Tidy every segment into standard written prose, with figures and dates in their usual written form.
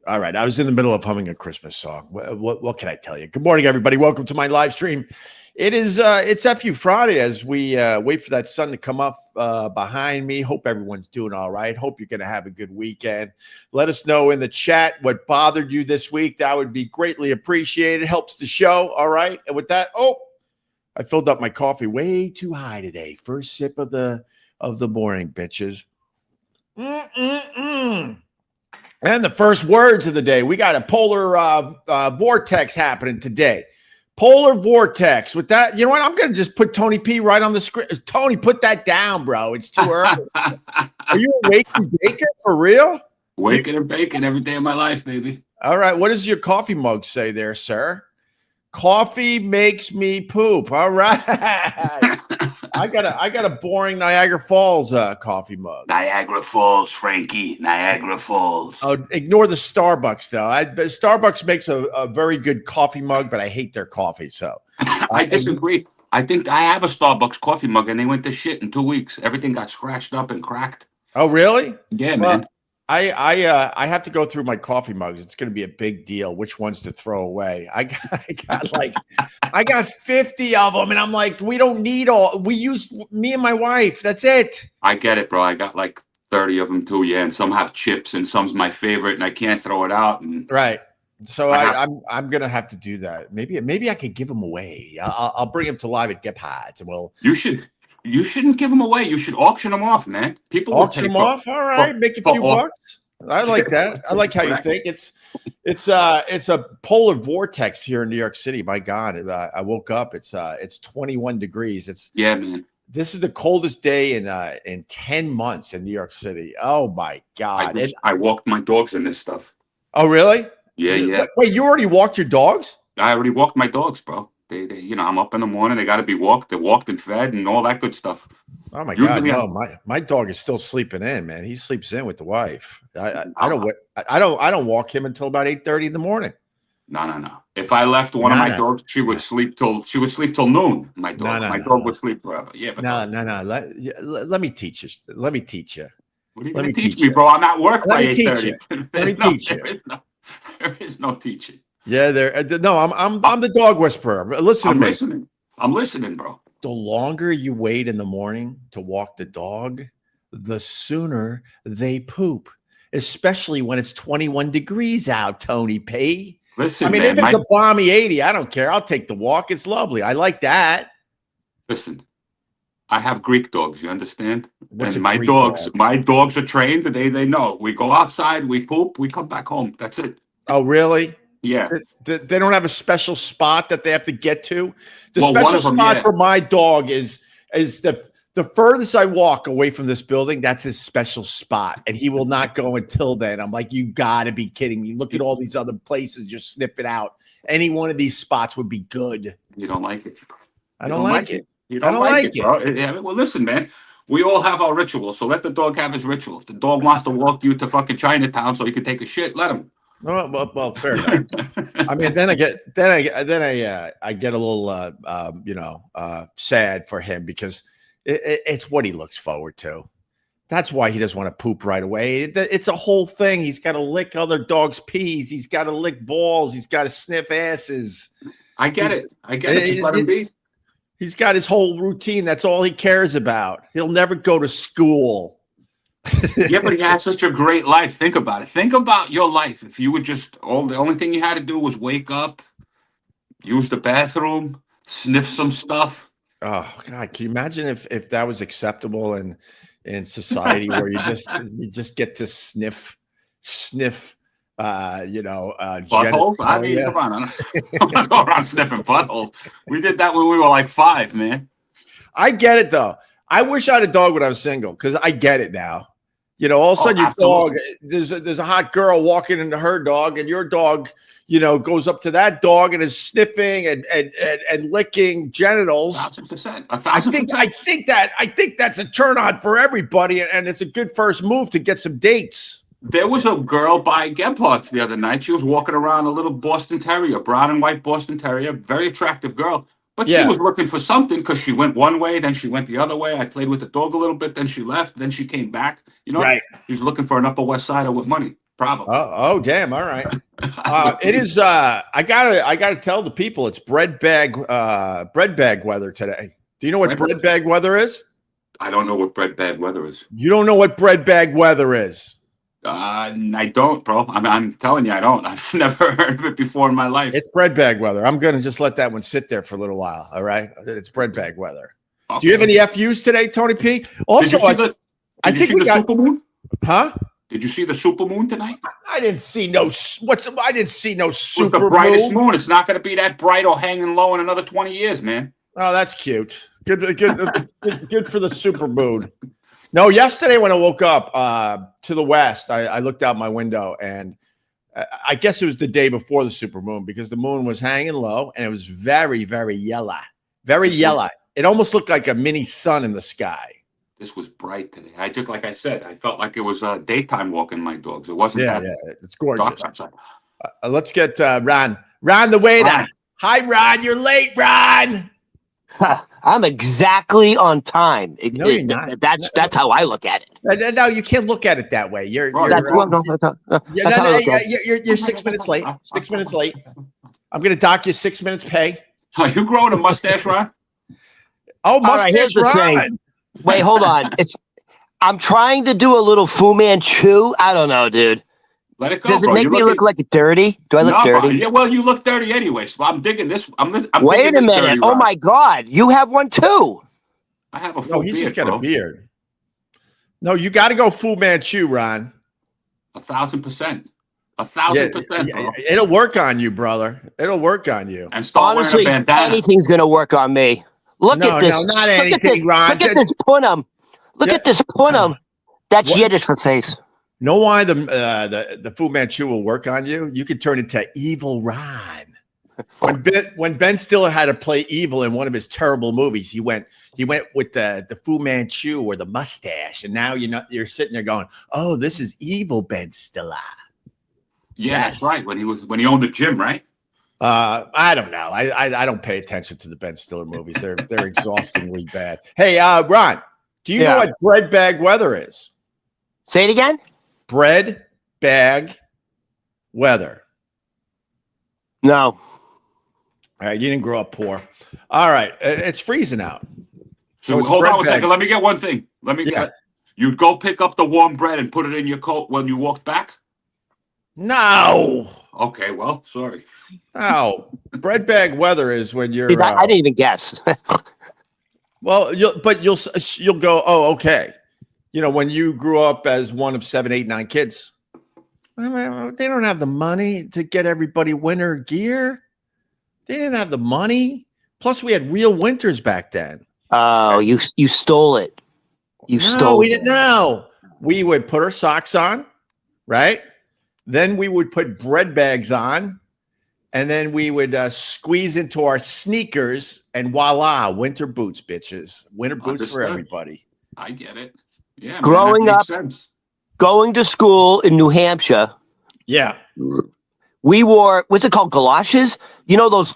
All right, I was in the middle of humming a Christmas song. What can I tell you? Good morning, everybody. Welcome to my live stream. It's FU Friday as we wait for that sun to come up behind me. Hope everyone's doing all right. Hope you're going to have a good weekend. Let us know in the chat what bothered you this week. That would be greatly appreciated. Helps the show. All right. And with that, I filled up my coffee way too high today. First sip of the morning, bitches. And the first words of the day. We got a polar vortex happening today. Polar vortex. With that, you know what? I'm going to just put Tony P right on the screen. Tony, put that down, bro. It's too early. Are you awake and baking for real? Waking and baking every day of my life, baby. All right. What does your coffee mug say there, sir? Coffee makes me poop. All right. I got a boring Niagara Falls coffee mug. Niagara Falls, Frankie. Niagara Falls. Oh, ignore the Starbucks though. Starbucks makes a very good coffee mug, but I hate their coffee. So I disagree. I think I have a Starbucks coffee mug, and they went to shit in 2 weeks. Everything got scratched up and cracked. Oh, really? Yeah, man. I have to go through my coffee mugs. It's going to be a big deal. Which ones to throw away? I got 50 of them, and I'm like, we don't need all. We use me and my wife. That's it. I get it, bro. I got like 30 of them too. Yeah, and some have chips, and some's my favorite, and I can't throw it out. And right. So I'm gonna have to do that. Maybe I could give them away. I'll bring them to live at Get Pods, and we'll. You shouldn't give them away. You should auction them off, man. People auction them off. All right, make a few bucks. I like that. I like how you think. It's a polar vortex here in New York City. My God, I woke up. It's 21 degrees. Yeah, man. This is the coldest day in 10 months in New York City. Oh my God! I walked my dogs in this stuff. Oh really? Yeah. Wait, you already walked your dogs? I already walked my dogs, bro. They I'm up in the morning. They got to be walked. They're walked and fed and all that good stuff. Oh my God! No, my dog is still sleeping in, man. He sleeps in with the wife. I don't walk him until about 8:30 in the morning. No. If I left one of my dogs, she would sleep till noon. My dog would sleep forever. Yeah, but no. Let me teach you. Let me teach you. What are you going to teach me, bro? I'm at work by 8:30. Let me teach you. There is no teaching. Yeah, I'm the dog whisperer. Listen to me. I'm listening, bro. The longer you wait in the morning to walk the dog, the sooner they poop, especially when it's 21 degrees out, Tony P. Listen, I mean, if it's a balmy 80, I don't care. I'll take the walk. It's lovely. I like that. Listen, I have Greek dogs. You understand? What's and my dogs are trained. They know. We go outside, we poop, we come back home. That's it. Oh, really? Yeah. They don't have a special spot that they have to get to. The special spot for my dog is the furthest I walk away from this building, that's his special spot. And he will not go until then. I'm like, you gotta be kidding me. Look at all these other places, just snip it out. Any one of these spots would be good. You don't like it. I don't like it. You don't like it, bro. Yeah, well, listen, man. We all have our rituals, so let the dog have his ritual. If the dog wants to walk you to fucking Chinatown so he can take a shit, let him. Well, fair enough. I mean, then I get a little, sad for him because it's what he looks forward to. That's why he doesn't want to poop right away. It's a whole thing. He's got to lick other dogs' peas. He's got to lick balls. He's got to sniff asses. I get it. Just let him be. He's got his whole routine. That's all he cares about. He'll never go to school. Yeah, but he had such a great life. Think about it. Think about your life. If you would the only thing you had to do was wake up, use the bathroom, sniff some stuff. Oh God, can you imagine if that was acceptable in society where you just get to sniff buttholes? I mean, come on. I'm not going around sniffing buttholes. We did that when we were like 5, man. I get it though. I wish I had a dog when I was single because I get it now. All of a sudden your dog, there's a hot girl walking into her dog, and your dog, goes up to that dog and is sniffing and licking genitals. 1,000%. I think that's a turn on for everybody, and it's a good first move to get some dates. There was a girl by Gebhardt's the other night. She was walking around a little Boston Terrier, brown and white Boston Terrier, very attractive girl. But she was looking for something because she went one way, then she went the other way. I played with the dog a little bit, then she left, then she came back. You know, she's looking for an Upper West Sider with money, probably. Oh, damn! All right. It is. I gotta tell the people it's bread bag weather today. Do you know what bread bag weather is? I don't know what bread bag weather is. You don't know what bread bag weather is? I don't, bro. I'm telling you, I don't. I've never heard of it before in my life. It's bread bag weather. I'm going to just let that one sit there for a little while. All right. It's bread bag weather. Okay. Do you have any FUs today, Tony P? Also, I think we got super moon. Huh? Did you see the super moon tonight? I didn't see no. I didn't see no super moon. The brightest moon. It's not going to be that bright or hanging low in another 20 years, man. Oh, that's cute. Good for the super moon. No, yesterday when I woke up to the west, I looked out my window, and I guess it was the day before the super moon because the moon was hanging low and it was very, very yellow. Very yellow. It almost looked like a mini sun in the sky. This was bright today. Like I said, I felt like it was daytime walking my dogs. It wasn't that. Yeah, it's gorgeous. Let's get Ron. Ron, the waiter. Ron. Hi, Ron. You're late, Ron. I'm exactly on time. No, you're not. That's how I look at it. No, you can't look at it that way. You're 6 minutes late. 6 minutes late. I'm going to dock you 6 minutes pay. Are you growing a mustache, Ron? Oh, mustache, right, here's the thing. Wait, hold on. I'm trying to do a little Fu Manchu. I don't know, dude. Let it go. Does it make me look like dirty? Do I look dirty? Yeah, well, you look dirty anyway. So I'm digging this. Wait a minute. Oh my God, you have one too. I have a full beard. He's just got a beard. No, you got to go Fu Manchu, Ron. 1,000%. 1,000%. It'll work on you, brother. It'll work on you. And honestly, anything's gonna work on me. Look at this. No, not anything, Ron. Look at this punum. Look at this punum. That's Yiddish for face. Know why the Fu Manchu will work on you? You could turn into evil Ron. When Ben Stiller had to play evil in one of his terrible movies, he went with the Fu Manchu or the mustache, and now you're sitting there going, "Oh, this is evil Ben Stiller." Yeah, that's right. When he owned the gym, right? I don't know. I don't pay attention to the Ben Stiller movies. They're exhaustingly bad. Hey, Ron, do you know what bread bag weather is? Say it again. Bread bag weather. No. All right, you didn't grow up poor. All right, it's freezing out. So hold on a second. Let me get one thing. You'd go pick up the warm bread and put it in your coat when you walked back? No. Okay, well, sorry. No, bread bag weather is when you're. I didn't even guess. Well, you'll go. Oh, okay. You know, when you grew up as one of 7, 8, 9 kids, they don't have the money to get everybody winter gear. They didn't have the money. Plus, we had real winters back then. Oh, you stole it. We didn't know. We would put our socks on, right? Then we would put bread bags on, and then we would squeeze into our sneakers, and voila, winter boots, bitches. Winter boots for everybody. I get it. Yeah. Growing up, going to school in New Hampshire. Yeah. We wore, what's it called? Galoshes? You know, those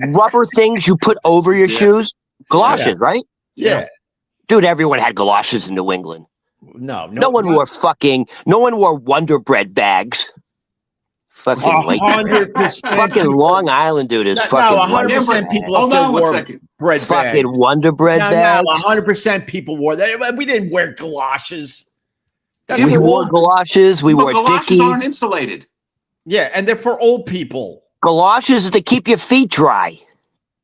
rubber things you put over your shoes? Galoshes, right? Yeah. Dude, everyone had galoshes in New England. No one wore Wonder Bread bags. Fucking 100%. Fucking Long Island, dude, is fucking 100% people. Hold on one second. Bread fucking bags. Wonder Bread bags. 100% people wore that. We didn't wear galoshes. We wore galoshes. We wore galoshes Dickies. Aren't insulated. Yeah, and they're for old people. Galoshes is to keep your feet dry.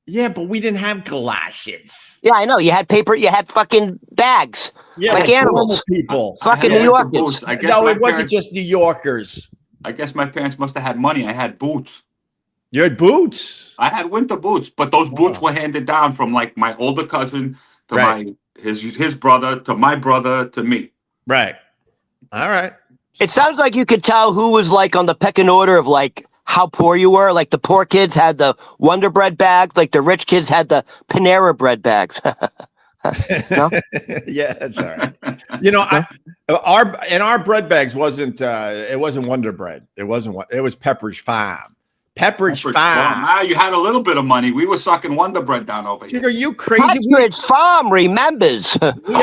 Yeah, but we didn't have galoshes. Yeah, I know. You had paper. You had fucking bags. Yeah, like animals. People. Fucking New Yorkers. No, it wasn't just New Yorkers. I guess my parents must have had money. I had boots. You had boots? I had winter boots, but those boots were handed down from like my older cousin to his brother to my brother to me. Right. All right. It sounds like you could tell who was like on the pecking order of like how poor you were. Like the poor kids had the Wonder Bread bags, like the rich kids had the Panera Bread bags. No? Yeah, that's all right. You know, our bread bags wasn't it wasn't Wonder Bread. It was Pepperidge Farm. Pepperidge Well, Farm. now you had a little bit of money. We were sucking Wonder Bread down over Dude, here. are you crazy? Pepperidge Farm remembers. We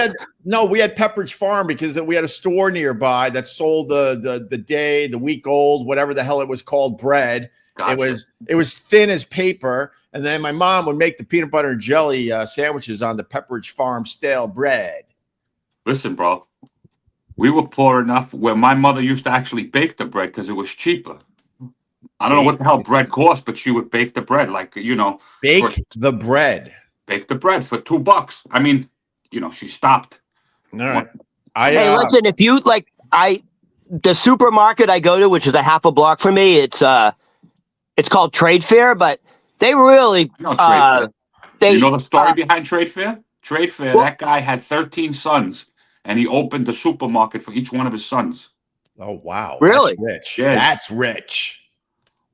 had Pepperidge Farm because we had a store nearby that sold the week old, whatever the hell it was called, bread. Gotcha. It was thin as paper, and then my mom would make the peanut butter and jelly sandwiches on the Pepperidge Farm stale bread. Listen, bro, we were poor enough where my mother used to actually bake the bread because it was cheaper. I don't know what the hell bread cost, but she would bake the bread, like, you know. Bake the bread for $2. I mean, you know, she stopped. All right. Hey, listen, if you like, the supermarket I go to, which is a half a block from me, it's called Trade Fair, but they really, You know the story behind Trade Fair? Trade Fair, that guy had 13 sons, and he opened the supermarket for each one of his sons. Oh, wow. Really? That's rich. Yes. That's rich.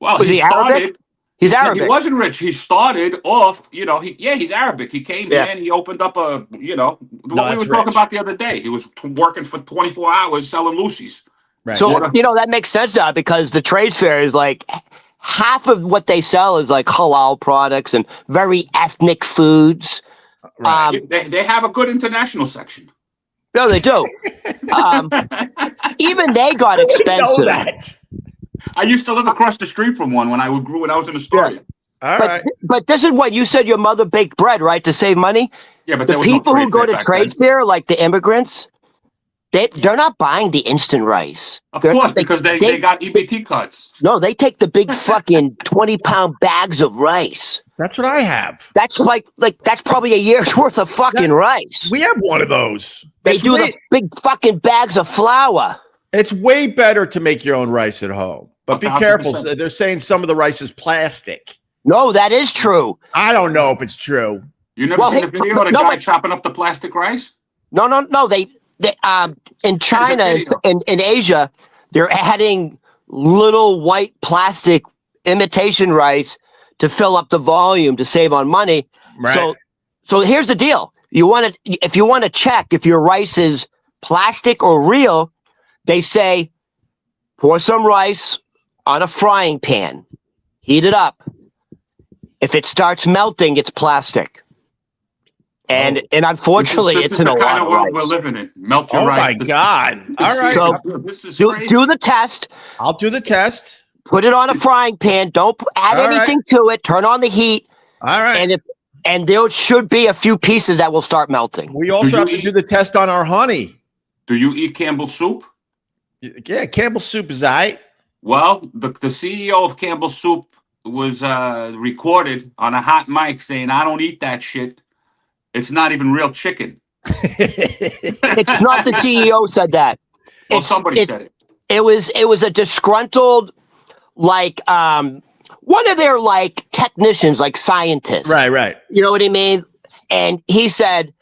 Well, Was he Arabic? He's Arabic. He wasn't rich. He started off, you know, he's Arabic. He came in, he opened up what we were talking about the other day. He was working for 24 hours selling Lucy's. Right. So, that makes sense now because the trade fair is like half of what they sell is like halal products and very ethnic foods. Right. They have a good international section. No, they do. Even they got expensive. Know that. I used to live across the street from one when I was in Astoria. All right. But this is what you said your mother baked bread, right, to save money? Yeah, but the there was people no who go to back trade then. fair, like the immigrants, they're not buying the instant rice. Of course, because they got EBT cards. No, they take the big fucking 20-pound bags of rice. That's what I have. That's like that's probably a year's worth of fucking rice. We have one of those. They do the big fucking bags of flour. It's way better to make your own rice at home. But be 1,000%. careful. They're saying some of the rice is plastic. No, that is true. I don't know if it's true. You never seen the video of the guy chopping up the plastic rice? No. They in China and in Asia, they're adding little white plastic imitation rice to fill up the volume to save on money. Right. So here's the deal. If you want to check if your rice is plastic or real, they say pour some rice on a frying pan, heat it up. If it starts melting, it's plastic. And unfortunately, it's in a lot of kind of world rice. we're living in. Melt your Oh rice. my God. All right. So this is do crazy. the test. I'll do the test. Put it on a frying pan. Don't add All anything to it. Turn on the heat. All right. And there should be a few pieces that will start melting. We also have to do the test on our honey. Do you eat Campbell's soup? Yeah, Campbell's soup is all right. Well, the CEO of Campbell's Soup was recorded on a hot mic saying, "I don't eat that shit. It's not even real chicken." It's not the CEO said that. Well, somebody said it. It was a disgruntled, like one of their like technicians, like scientists. Right. You know what I mean? And he said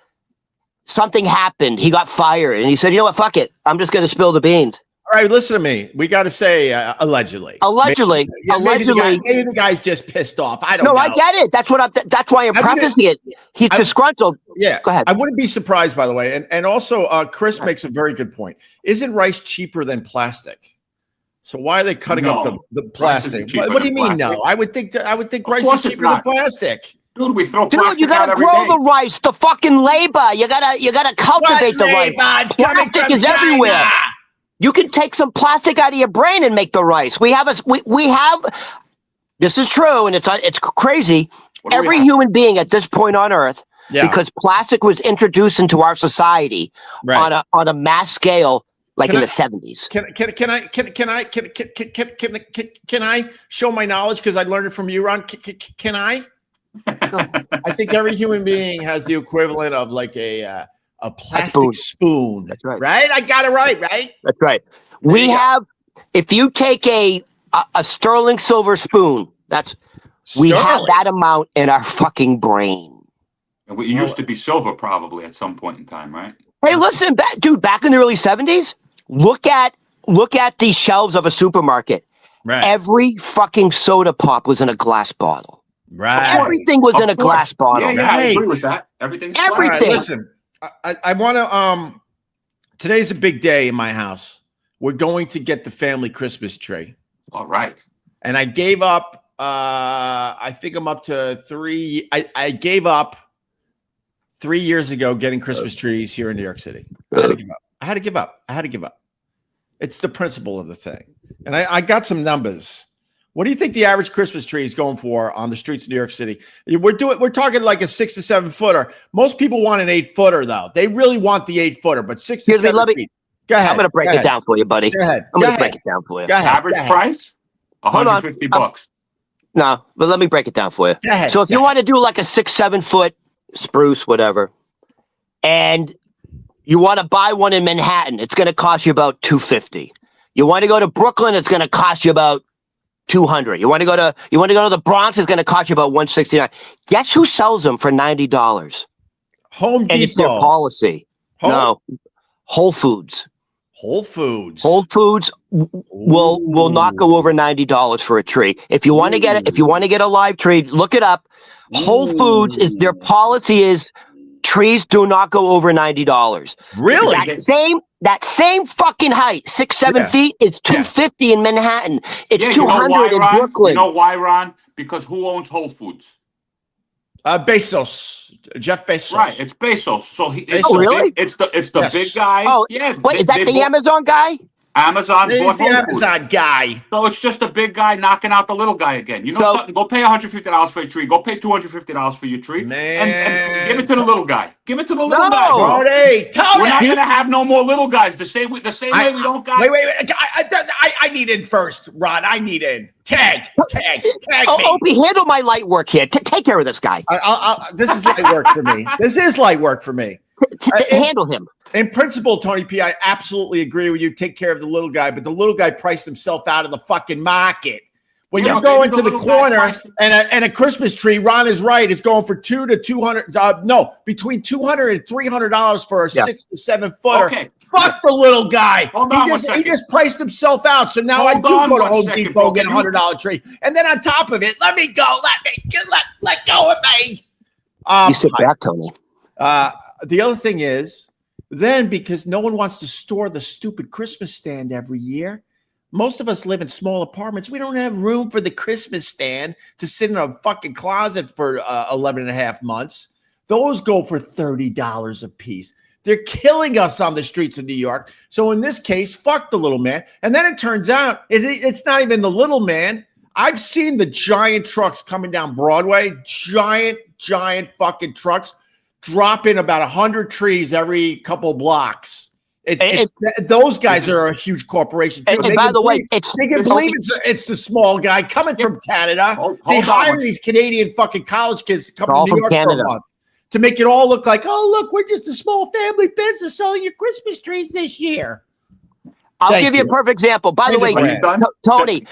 something happened. He got fired, and he said, "You know what? Fuck it. I'm just going to spill the beans." All right, listen to me. We got to say allegedly. Allegedly. Maybe the guy's just pissed off. I don't know. No, I get it. That's why I'm prefacing it. He's disgruntled. Yeah. Go ahead. I wouldn't be surprised, by the way. And also, Chris makes a very good point. Isn't rice cheaper than plastic? So why are they cutting up the plastic? What do you mean? No, I would think rice is cheaper than plastic. Dude, we throw plastic you gotta out every grow day. the rice, the fucking labor. You gotta cultivate the rice. Plastic is everywhere. You can take some plastic out of your brain and make the rice. We have this is true, and it's crazy. Every human being at this point on Earth, because plastic was introduced into our society on a mass scale, like in the 70s. Can I show my knowledge because I learned it from you, Ron? Can I? I think every human being has the equivalent of like a plastic spoon. That's right. Right? I got it right? That's right. We have, if you take a sterling silver spoon, we have that amount in our fucking brain. And we used to be silver probably at some point in time, right? Hey, listen, dude, back in the early 70s, look at the shelves of a supermarket. Right. Every fucking soda pop was in a glass bottle. Right. Everything was in a glass bottle. Yeah, I agree with that. Everything. All right, listen, I want to. Today's a big day in my house. We're going to get the family Christmas tree. All right. And I gave up I think I'm up to 3. I gave up 3 years ago getting Christmas trees here in New York City. I had to give up. It's the principle of the thing. And I got some numbers. What do you think the average Christmas tree is going for on the streets of New York City? We're talking like a 6 to 7 footer. Most people want an 8 footer though. They really want the 8 footer, but 6 to 7 feet. Go ahead. I'm going to break it down for you, buddy. Go ahead. I'm going to break it down for you. Average price? $150. No, but let me break it down for you. Go ahead. So if you want to do like a 6-7 foot spruce, whatever, and you want to buy one in Manhattan, it's going to cost you about $250. You want to go to Brooklyn, it's going to cost you about $200. You want to go to the Bronx, it's going to cost you about $169. Guess who sells them for $90? Home Depot. And it's their policy. No, Whole Foods. Whole Foods will not go over $90 for a tree. If you want to get it, if you want to get a live tree, look it up. Whole Foods is their policy is trees do not go over $90. Really? That same fucking height, 6-7 feet, is $250 in Manhattan. It's $200 in Brooklyn. You know why, Ron? Because who owns Whole Foods? Bezos, Jeff Bezos. Right, it's Bezos. So really? It's the big guy. Oh, yeah. Wait, is that the Amazon guy? Amazon bought the Whole Amazon Foods. guy. So it's just a big guy knocking out the little guy again. You know something? Go pay $150 for a tree. Go pay $250 for your tree. Man. And give it to the little guy. Give it to the little guy. Bro. We're not going to have no more little guys. The same way we don't got. Wait. I need in first, Ron. I need in. Tag me. Opie, handle my light work here. Take care of this guy. This is light work for me. Handle him. In principle, Tony P, I absolutely agree with you. Take care of the little guy, but the little guy priced himself out of the fucking market. When you go into the corner and a Christmas tree, Ron is right. It's going for between $200 and $300 for a 6 to 7 footer. Okay. Fuck the little guy. Hold on one second. He just priced himself out. So now I do go to Home Depot and get a $100 tree. And then on top of it, let go of me. You sit back, Tony. The other thing is, then because no one wants to store the stupid Christmas stand every year, most of us live in small apartments. We don't have room for the Christmas stand to sit in a fucking closet for 11 and a half months. Those go for $30 a piece. They're killing us on the streets of New York. So in this case, fuck the little man. And then it turns out it's not even the little man. I've seen the giant trucks coming down Broadway, giant fucking trucks, dropping about 100 trees every couple blocks. Those guys are a huge corporation too. And by the way, they can believe it's the small guy coming from Canada. They hire these Canadian fucking college kids to come to New York for a month to make it all look like, oh, look, we're just a small family business selling your Christmas trees this year. I'll give you a perfect example. By the way, Tony,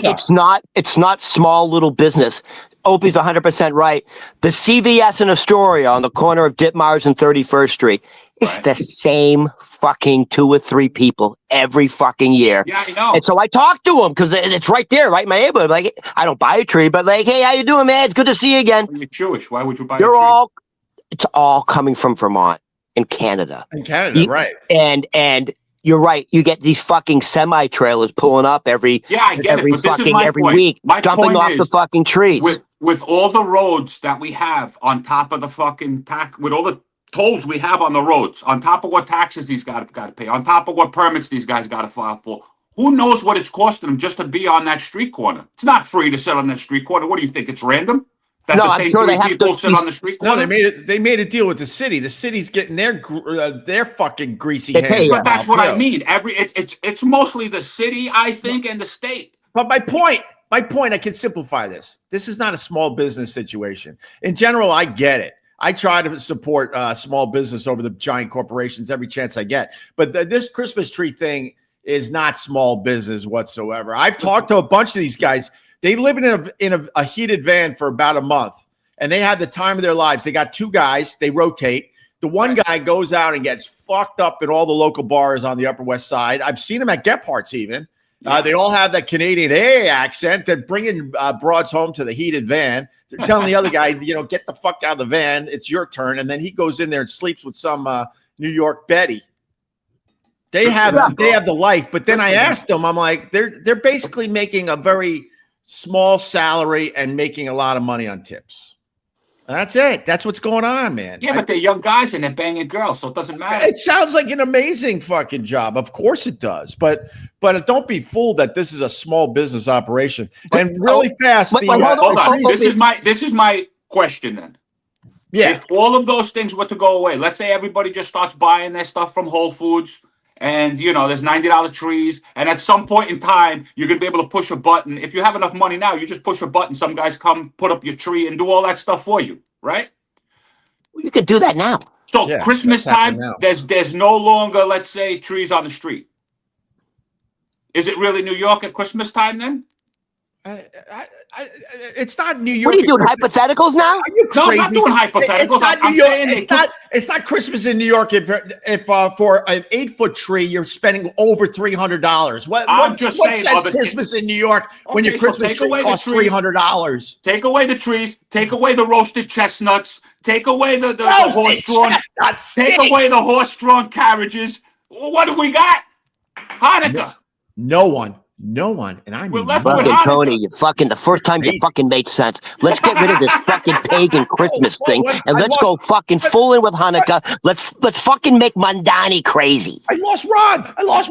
it's not small little business. Opie's 100% right. The CVS in Astoria on the corner of Ditmars and 31st Street, it's the same fucking 2 or 3 people every fucking year. Yeah, I know. And so I talk to them because it's right there, right in my neighborhood. Like, I don't buy a tree, but like, hey, how you doing, man? It's good to see you again. You're Jewish. Why would you buy a tree? It's all coming from Vermont and Canada. Right. And you're right. You get these fucking semi-trailers pulling up every week, dumping off the fucking trees. With all the roads that we have on top of the fucking with all the tolls we have on the roads, on top of what taxes these guys got to pay, on top of what permits these guys got to file for, who knows what it's costing them just to be on that street corner? It's not free to sit on that street corner. What do you think? It's random? I'm sure they have to sit on the street corner? No, they made a deal with the city. The city's getting their fucking greasy hands. But that's what I mean. It's mostly the city, I think, and the state. But my point, I can simplify this. This is not a small business situation. In general, I get it. I try to support small business over the giant corporations every chance I get. But this Christmas tree thing is not small business whatsoever. I've talked to a bunch of these guys. They live in a heated van for about a month, and they had the time of their lives. They got 2 guys. They rotate. The one guy goes out and gets fucked up in all the local bars on the Upper West Side. I've seen him at Gephardt's even. They all have that Canadian accent. They're bringing broads home to the heated van. They're telling the other guy, get the fuck out of the van. It's your turn. And then he goes in there and sleeps with some New York Betty. They have the life. But then I asked them, I'm like, they're basically making a very small salary and making a lot of money on tips. And that's it. That's what's going on, man. Yeah, but they're young guys and they're banging girls, so it doesn't matter. It sounds like an amazing fucking job. Of course it does. But don't be fooled that this is a small business operation. And really fast. Hold on. This is my question then. Yeah. If all of those things were to go away, let's say everybody just starts buying their stuff from Whole Foods, and there's $90 trees, and at some point in time you're gonna be able to push a button. If you have enough money now, you just push a button, some guys come put up your tree and do all that stuff for you, right? You can do that now. So Christmas time, there's no longer, let's say, trees on the street. Is it really New York at Christmas time then? It's not New York. What are you doing, hypotheticals now? Are you crazy? No, I'm not doing hypotheticals. It's not New York. It's not Christmas in New York if for an 8-foot tree you're spending over $300. What says Christmas in New York when your Christmas tree costs $300? Take away the trees. Take away the roasted chestnuts. Take away the horse-drawn. Take away the horse-drawn carriages. What do we got? Hanukkah. No one. And I mean, fucking Tony, the first time you fucking made sense. Let's get rid of this fucking pagan Christmas thing, and let's go fucking full in with Hanukkah. Let's fucking make Mandani crazy. I lost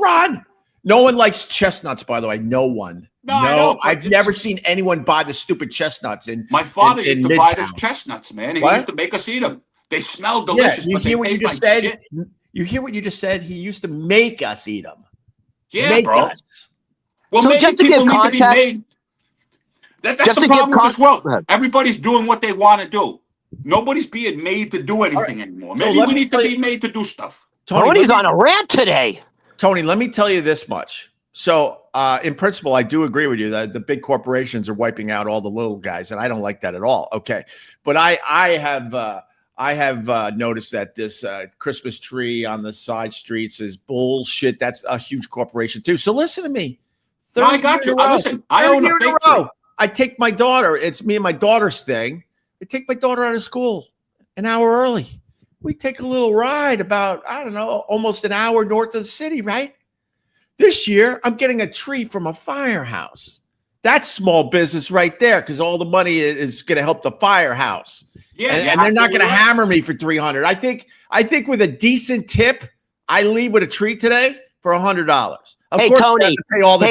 Ron. No one likes chestnuts, by the way. No one. No, I've never seen anyone buy the stupid chestnuts. My father used to buy those chestnuts, man. He used to make us eat them. They smell delicious. Yeah, you hear what you just said? You hear what you just said? He used to make us eat them. Yeah, bro. Well, so just to give context, that's the problem with this world. Everybody's doing what they want to do. Nobody's being made to do anything anymore. Maybe we need to be made to do stuff. Tony's on a rant today. Tony, let me tell you this much. So, in principle, I do agree with you that the big corporations are wiping out all the little guys, and I don't like that at all. Okay, but I have noticed that this Christmas tree on the side streets is bullshit. That's a huge corporation too. So listen to me. No, I got you. Listen, I own a big tree. I take my daughter. It's me and my daughter's thing. I take my daughter out of school an hour early. We take a little ride about, I don't know, almost an hour north of the city, right? This year, I'm getting a tree from a firehouse. That's small business right there because all the money is going to help the firehouse. Yeah, and they're not going to hammer me for $300. I think with a decent tip, I leave with a tree today for $100. Hey, Tony.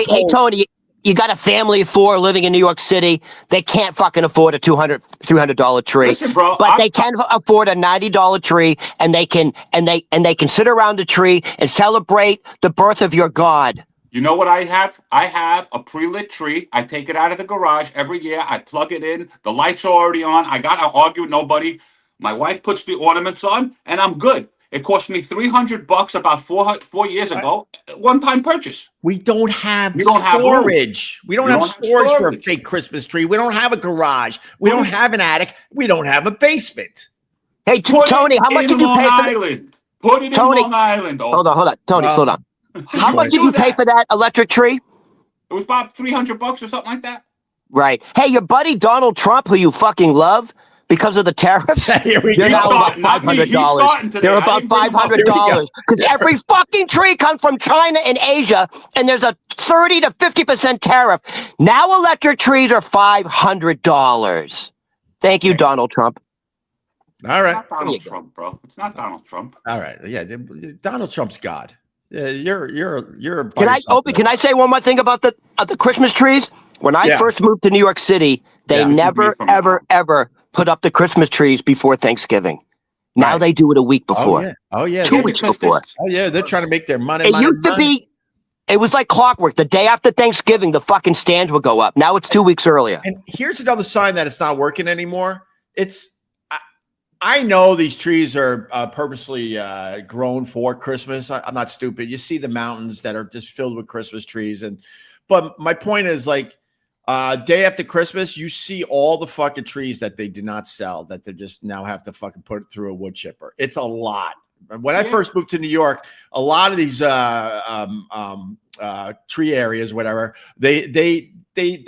Hey, Tony, you got a family of 4 living in New York City. They can't fucking afford a $200, $300 tree. Listen, bro, but they can afford a $90 tree, and they can sit around the tree and celebrate the birth of your God. You know what I have? I have a pre-lit tree. I take it out of the garage every year. I plug it in. The lights are already on. I got to argue with nobody. My wife puts the ornaments on, and I'm good. It cost me $300 about 4 years ago. One-time purchase. We don't have storage. We don't have storage for a fake Christmas tree. We don't have a garage. We don't have an attic. We don't have a basement. Hey, Tony, how much did you pay for that? Put it in Long Island. Hold on. Tony, slow down. How much did you pay for that electric tree? It was about $300 or something like that. Right. Hey, your buddy Donald Trump, who you fucking love, because of the tariffs, they're now about $500. They're about $500 because every fucking tree comes from China and Asia, and there's a 30 to 50% tariff. Now electric trees are $500. Thank you, Donald Trump. All right, it's not Donald Trump, bro. It's not Donald Trump. All right, yeah, Donald Trump's God. You're. Can I say one more thing about the Christmas trees? When I first moved to New York City, they never, ever put up the Christmas trees before Thanksgiving. Now they do it a week before. Oh yeah. 2 weeks before. Oh yeah, they're trying to make their money. It was like clockwork. The day after Thanksgiving, the fucking stands would go up. Now it's 2 weeks earlier. And here's another sign that it's not working anymore. I know these trees are purposely grown for Christmas. I'm not stupid. You see the mountains that are just filled with Christmas trees, but my point is day after Christmas, you see all the fucking trees that they did not sell that they just now have to fucking put through a wood chipper. It's a lot. When I first moved to New York, a lot of these tree areas, whatever, they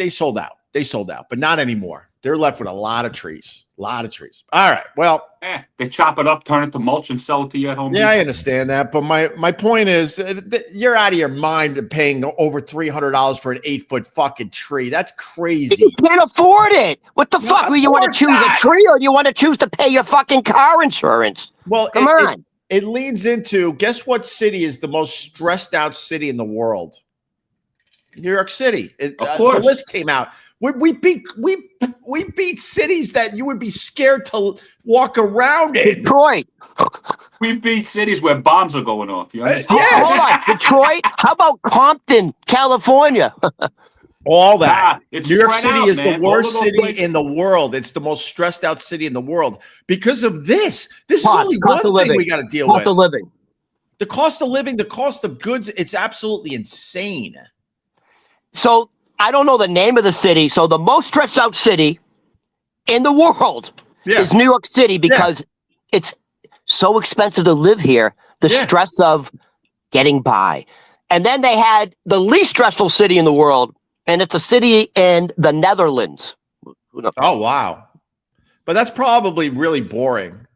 sold out. They sold out, but not anymore. They're left with a lot of trees. A lot of trees. All right. Well, they chop it up, turn it to mulch, and sell it to you at home. Yeah, I understand that, but my point is, you're out of your mind paying over $300 for an 8-foot fucking tree. That's crazy. You can't afford it. What the fuck? You want to choose a tree, or you want to choose to pay your fucking car insurance? Well, come on. It leads into, guess what city is the most stressed out city in the world? New York City. Of course. The list came out. We beat cities that you would be scared to walk around in. Detroit. We beat cities where bombs are going off. You understand? Yes. Hold on. Detroit. How about Compton, California? All that. It's New York spread City out, is man. the worst All of those city places. in the world. It's the most stressed out city in the world because of this. This is only Cost of one thing living. we got to deal Cost with. of living. The cost of living, the cost of goods, it's absolutely insane. So I don't know the name of the city. So the most stressed out city in the world is New York City because it's so expensive to live here. The stress of getting by. And then they had the least stressful city in the world, and it's a city in the Netherlands. Oh, wow. But that's probably really boring.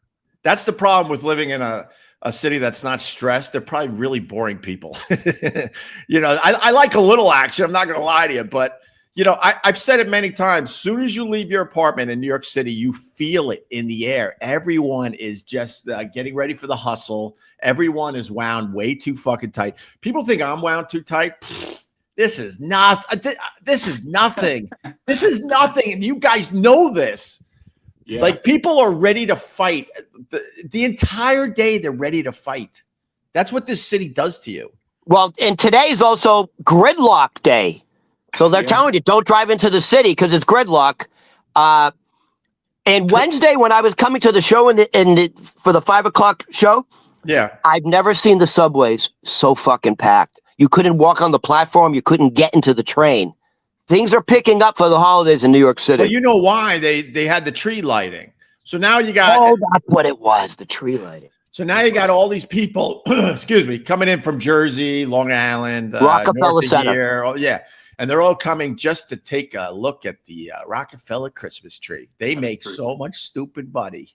That's the problem with living in a city that's not stressed. They're probably really boring people. You know, I like a little action. I'm not going to lie to you, but you know, I've said it many times. As soon as you leave your apartment in New York City, you feel it in the air. Everyone is just getting ready for the hustle. Everyone is wound way too fucking tight. People think I'm wound too tight. This is not. This is nothing. This is nothing. And you guys know this. Yeah. Like people are ready to fight. The entire day they're ready to fight. That's what this city does to you. Well, and today is also gridlock day. So they're telling you, don't drive into the city because it's gridlock. And Wednesday, when I was coming to the show for the 5 o'clock show, I've never seen the subways so fucking packed. You couldn't walk on the platform. You couldn't get into the train. Things are picking up for the holidays in New York City. Well, you know why? They had the tree lighting. So now you got... Oh, that's what it was, the tree lighting. So now you got all these people, excuse me, coming in from Jersey, Long Island, Rockefeller Center. Here. And they're all coming just to take a look at the Rockefeller Christmas tree. They make so much stupid money.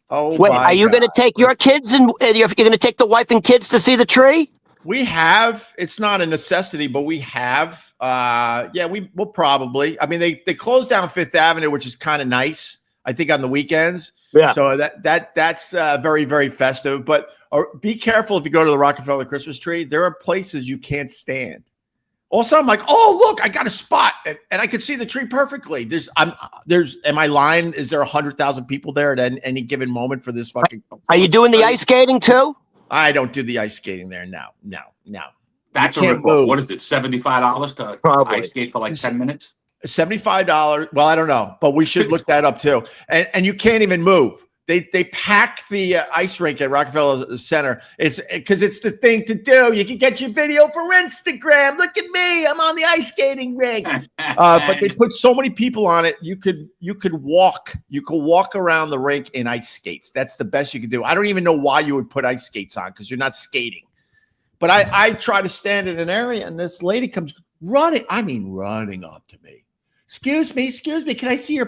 Oh, wait, are you going to take your kids and you're going to take the wife and kids to see the tree? We have. It's not a necessity, but we have. We will probably. I mean, they closed down Fifth Avenue, which is kind of nice. I think on the weekends. Yeah. So that's very, very festive. But be careful if you go to the Rockefeller Christmas tree. There are places you can't stand. Also, I'm like, oh, look, I got a spot, and I can see the tree perfectly. Am I lying? Is there 100,000 people there at any given moment for this fucking? Are you doing the ice skating too? I don't do the ice skating there. No. That's a rip-off. What is it? $75 to ice skate for like 10 minutes? $75. Well, I don't know, but we should look that up too. And you can't even move. They pack the ice rink at Rockefeller Center. It's because it's the thing to do. You can get your video for Instagram. Look at me, I'm on the ice skating rink. But they put so many people on it. You could walk. You could walk around the rink in ice skates. That's the best you could do. I don't even know why you would put ice skates on because you're not skating. But I try to stand in an area, and this lady comes running. I mean, running up to me. Excuse me. Can I see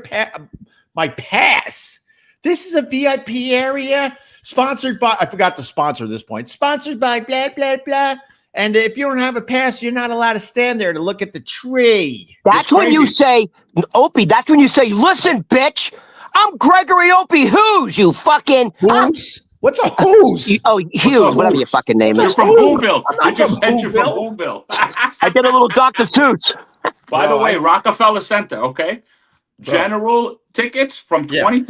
my pass? This is a VIP area sponsored by, I forgot the sponsor at this point, sponsored by blah, blah, blah. And if you don't have a pass, you're not allowed to stand there to look at the tree. That's when you say, Opie, that's when you say, listen, bitch, I'm Gregory Opie Hughes, you fucking. Who's? What's a who's? Hughes, whatever your fucking name is. You're from Boonville. You're from Boonville. I did a little Dr. Seuss. By the way, Rockefeller Center, okay? General tickets from $22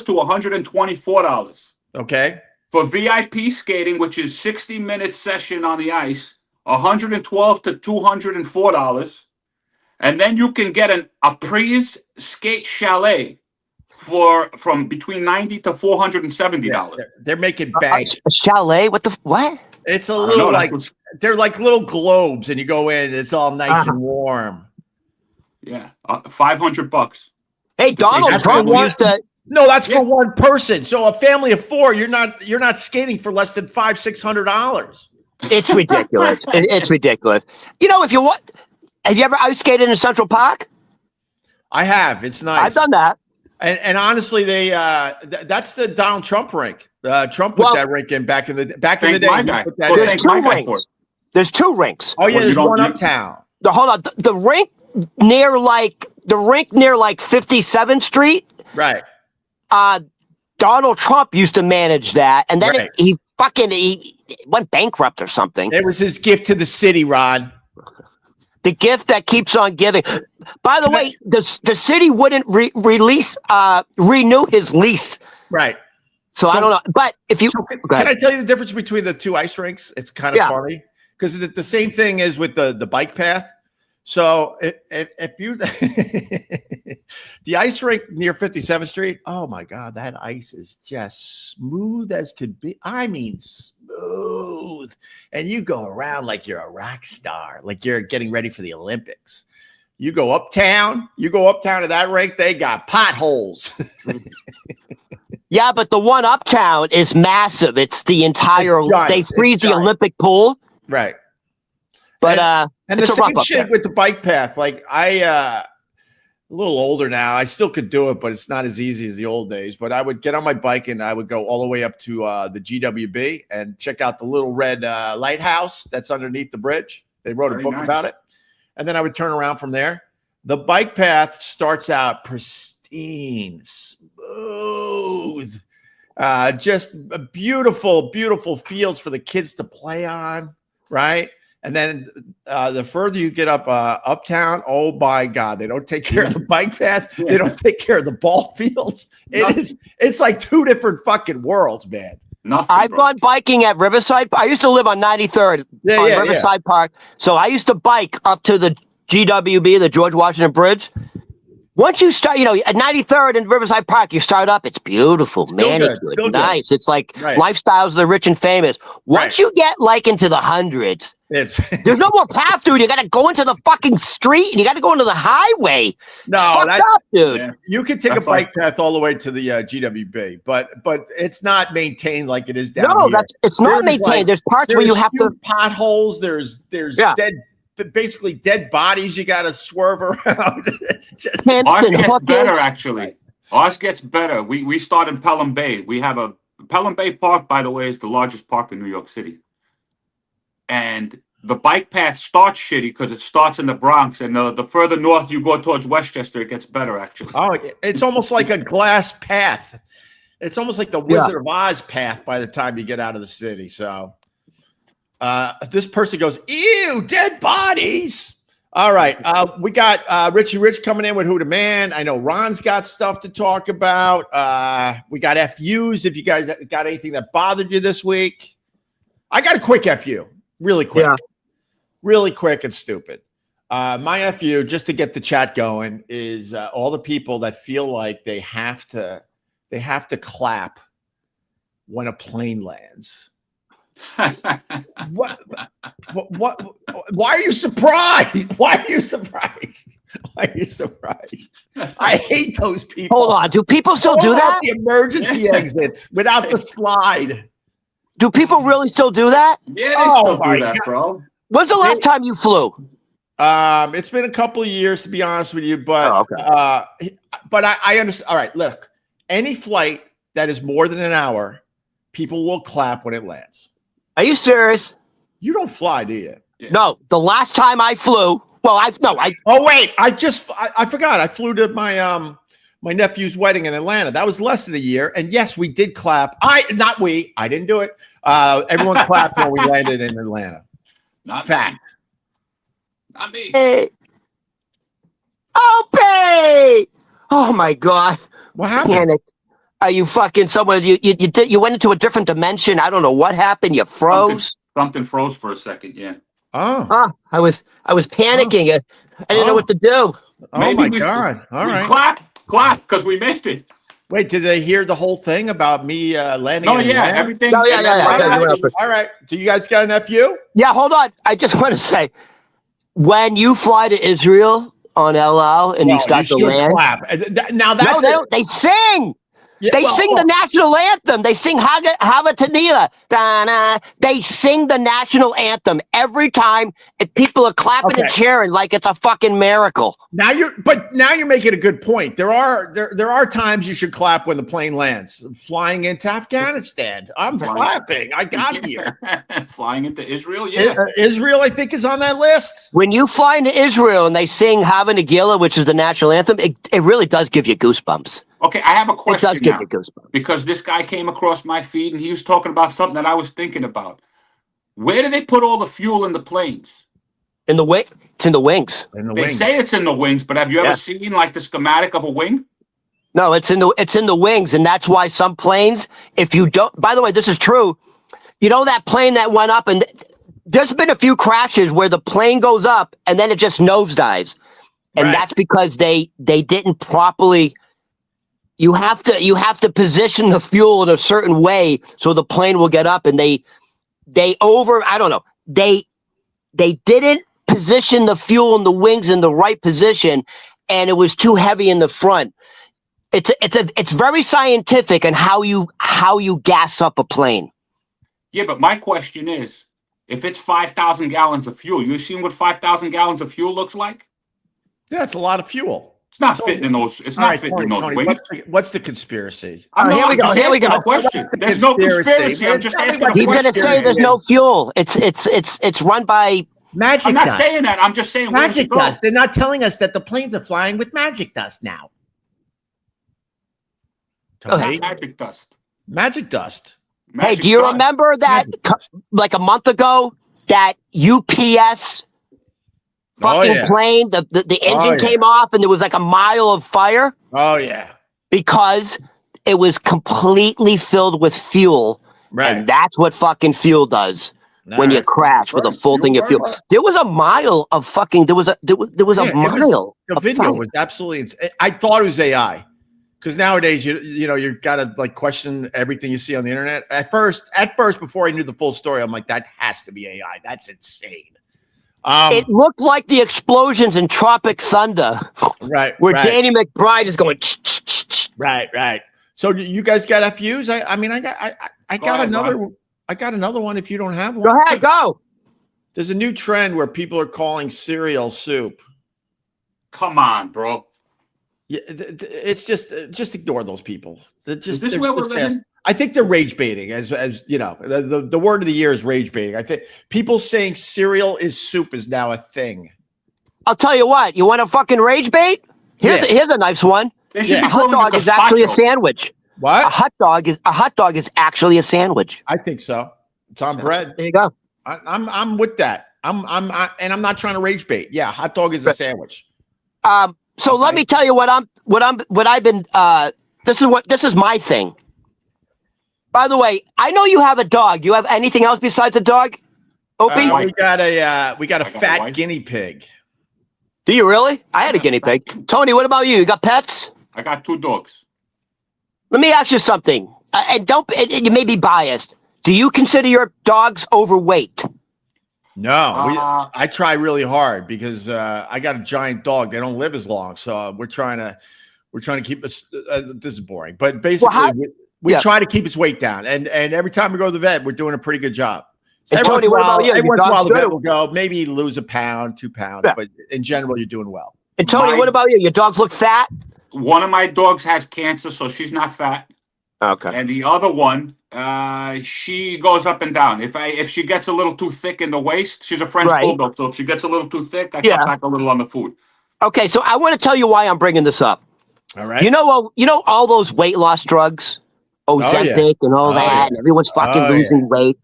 to $124. Okay. For VIP skating, which is 60-minute session on the ice, $112 to $204. And then you can get a Pries skate chalet from between $90 to $470. Yeah, they're making bank. A chalet? What? It's a little they're like little globes, and you go in. It's all nice and warm. Yeah, $500. Hey, Donald Trump used to. No, that's for one person. So a family of four, you're not skating for less than $500-600. It's ridiculous. It's ridiculous. You know, if you want, have you ever ice skated in Central Park? I have. It's nice. I've done that. And honestly, they that's the Donald Trump rink. Trump put that rink in back in the day. There's two rinks. There's two rinks. Oh yeah, there's one uptown. Hold on, the rink near like 57th Street. Right. Donald Trump used to manage that, and then he went bankrupt or something. It was his gift to the city, Ron. The gift that keeps on giving. By the way, the city wouldn't renew his lease. Right. So I don't know. But if you can I tell you the difference between the two ice rinks? It's kind of funny because the same thing is with the bike path. So if you the ice rink near 57th Street, oh my God, that ice is just smooth as could be. I mean, smooth. And you go around like you're a rock star, like you're getting ready for the Olympics. You go uptown to that rink, they got potholes. Yeah, but the one uptown is massive. It's the entire, they freeze the Olympic pool. Right. But and the same shit with the bike path. Like a little older now. I still could do it, but it's not as easy as the old days. But I would get on my bike and I would go all the way up to the GWB and check out the little red lighthouse that's underneath the bridge. They wrote a book about it. And then I would turn around from there. The bike path starts out pristine, smooth, just beautiful, beautiful fields for the kids to play on, right? And then the further you get up uptown, oh my God, they don't take care of the bike path. They don't take care of the ball fields. It's like two different fucking worlds, man. I've gone biking at Riverside. I used to live on 93rd on Riverside Park. So I used to bike up to the GWB, the George Washington Bridge. Once you start, at 93rd and Riverside Park, you start up, it's beautiful, manicured, nice. It's like lifestyles of the rich and famous. Once you get like into the hundreds, there's no more path, dude. You got to go into the fucking street and you got to go into the highway. No, fucked up, dude. Yeah. You can take a bike path all the way to the GWB, but it's not maintained like it is down here. It's not maintained. There's parts where you have to potholes. There's basically dead bodies you got to swerve around. It's just ours gets better, actually. Ours gets better. We start in Pelham Bay. We have a Pelham Bay Park, by the way, is the largest park in New York City. And the bike path starts shitty because it starts in the Bronx, and the further north you go towards Westchester, it gets better, actually. Oh, it's almost like a glass path. It's almost like the Wizard of Oz path by the time you get out of the city. So this person goes, ew, dead bodies. All right. We got Richie Rich coming in with Who the Man. I know Ron's got stuff to talk about. We got FUs. If you guys got anything that bothered you this week. I got a quick FU. Really quick. Yeah. Really quick and stupid. My FU, just to get the chat going, is all the people that feel like they have to clap when a plane lands. What? Why are you surprised? Why are you surprised? Why are you surprised? I hate those people. Hold on. Do people still do that? The emergency exit without the slide. Do people really still do that? Yeah, they still do that, bro. When's the last time you flew? It's been a couple of years, to be honest with you, but but I understand. All right, look, any flight that is more than an hour, people will clap when it lands. Are you serious? You don't fly, do you? Yeah. No, the last time I flew, oh wait, I forgot. I flew to my my nephew's wedding in Atlanta. That was less than a year, and yes, we did clap. I didn't do it. Everyone clapped when we landed in Atlanta. Not fact. Me. Not me. Hey. Opie! Oh my God! What happened? Panic. Are you fucking someone? You went into a different dimension. I don't know what happened. You froze. Something froze for a second. Yeah. Oh. I was panicking. I didn't know what to do. Oh my God! All right. Clap, because we made it. Wait, did they hear the whole thing about me landing? Oh yeah, everything. Oh yeah. All right. Do you guys got an FU? Yeah. Hold on. I just want to say, when you fly to Israel on El Al and you start to land, clap. Now that's they sing. Yeah, They sing the national anthem. They sing Havatanila. They sing the national anthem every time, and people are clapping and cheering like it's a fucking miracle. Now you're making a good point. There are times you should clap when the plane lands. Flying into Afghanistan, I'm clapping. I got here. Flying into Israel, yeah. Israel, I think, is on that list. When you fly into Israel and they sing Hava Nagila, which is the national anthem, it really does give you goosebumps. Okay, I have a question. It does give you goosebumps. Because this guy came across my feed and he was talking about something that I was thinking about. Where do they put all the fuel in the planes? In the wing, it's in the wings. They say it's in the wings, but have you ever seen like the schematic of a wing? No, it's in the wings, and that's why some planes, if you don't, by the way, this is true. You know that plane that went up, and there's been a few crashes where the plane goes up and then it just nosedives, and that's because they didn't properly. You have to position the fuel in a certain way so the plane will get up, and they didn't position the fuel in the wings in the right position, and it was too heavy in the front. It's very scientific on how you gas up a plane. Yeah, but my question is, if it's 5,000 gallons of fuel, you seen what 5,000 gallons of fuel looks like? Yeah, it's a lot of fuel. It's not fitting in those. It's not fitting in those wings. What's the conspiracy? Here we go. Question. There's no conspiracy. I'm just asking a question. He's going to say there's no fuel. It's run by magic. I'm not saying that. I'm just saying magic dust. They're not telling us that the planes are flying with magic dust now. Magic dust. Magic dust. Hey, do you remember that like a month ago that UPS plane, the engine came off and there was like a mile of fire? Oh, yeah. Because it was completely filled with fuel. Right. And that's what fucking fuel does when you crash with a full thing of fuel. There was a mile of fucking, there was a mile. The video was absolutely insane. I thought it was AI. Because nowadays, you gotta like question everything you see on the internet. At first, before I knew the full story, I'm like, that has to be AI. That's insane. It looked like the explosions in Tropic Thunder, where Danny McBride is going. Right. So you guys got FUs? I got another one. If you don't have one, go ahead. Go. There's a new trend where people are calling cereal soup. Come on, bro. Yeah, it's just ignore those people. Is this where we're living? I think they're rage baiting, as you know. The word of the year is rage baiting. I think people saying cereal is soup is now a thing. I'll tell you what. You want a fucking rage bait? Here's a nice one. A hot dog is actually a sandwich. What? A hot dog is actually a sandwich. I think so. It's on bread. There you go. I'm with that. I'm not trying to rage bait. Yeah, hot dog is a sandwich. So let me tell you this is my thing. By the way, I know you have a dog. You have anything else besides a dog, Opie? We got a fat guinea pig. Do you really? I had a guinea pig. Tony, what about you? You got pets? I got 2 dogs. Let me ask you something. And you may be biased. Do you consider your dogs overweight? No, I try really hard because I got a giant dog. They don't live as long, so we're trying to keep us. This is boring, but basically, we try to keep his weight down. And every time we go to the vet, we're doing a pretty good job. So Tony, what about you? Every once in a while, the vet will go, maybe lose a pound, 2 pounds, but in general, you're doing well. And Tony, what about you? Your dogs look fat? One of my dogs has cancer, so she's not fat. Okay. And the other one, she goes up and down. If she gets a little too thick in the waist, she's a French bulldog. So if she gets a little too thick, I cut back a little on the food. Okay, so I want to tell you why I'm bringing this up. All right. You know all those weight loss drugs, Ozempic and all that, and everyone's fucking losing weight.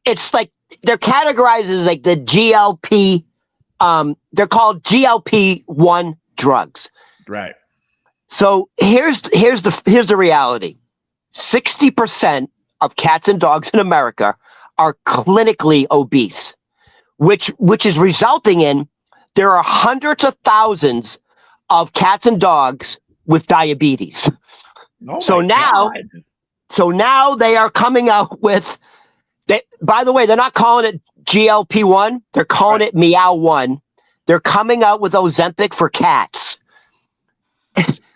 It's like they're categorized as like the GLP. They're called GLP-1 drugs. Right. So here's the reality. 60% of cats and dogs in America are clinically obese, which is resulting in there are hundreds of thousands of cats and dogs with diabetes. Oh so now they are coming out with by the way, they're not calling it GLP-1, they're calling it Meow 1. They're coming out with Ozempic for cats.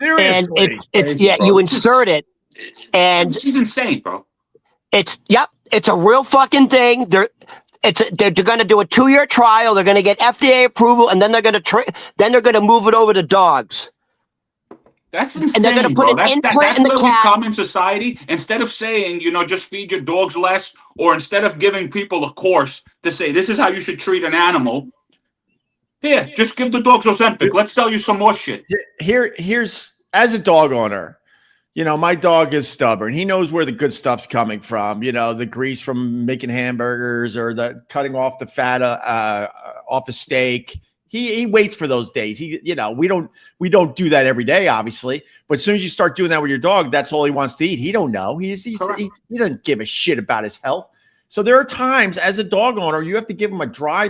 Seriously. And it's yeah, you insert it, and she's insane, bro. it's a real fucking thing. They're going to do a 2-year trial. They're going to get FDA approval, and then they're going to move it over to dogs. That's insane, And they're going to put an implant in the where cat. we've come in society. Instead of saying, just feed your dogs less, or instead of giving people a course to say, this is how you should treat an animal. Here, just give the dogs Ozempic. Let's sell you some more shit. Here's, as a dog owner, my dog is stubborn. He knows where the good stuff's coming from. The grease from making hamburgers or the cutting off the fat off a steak. He waits for those days. We don't do that every day, obviously. But as soon as you start doing that with your dog, that's all he wants to eat. He don't know. He doesn't give a shit about his health. So there are times as a dog owner, you have to give him a dry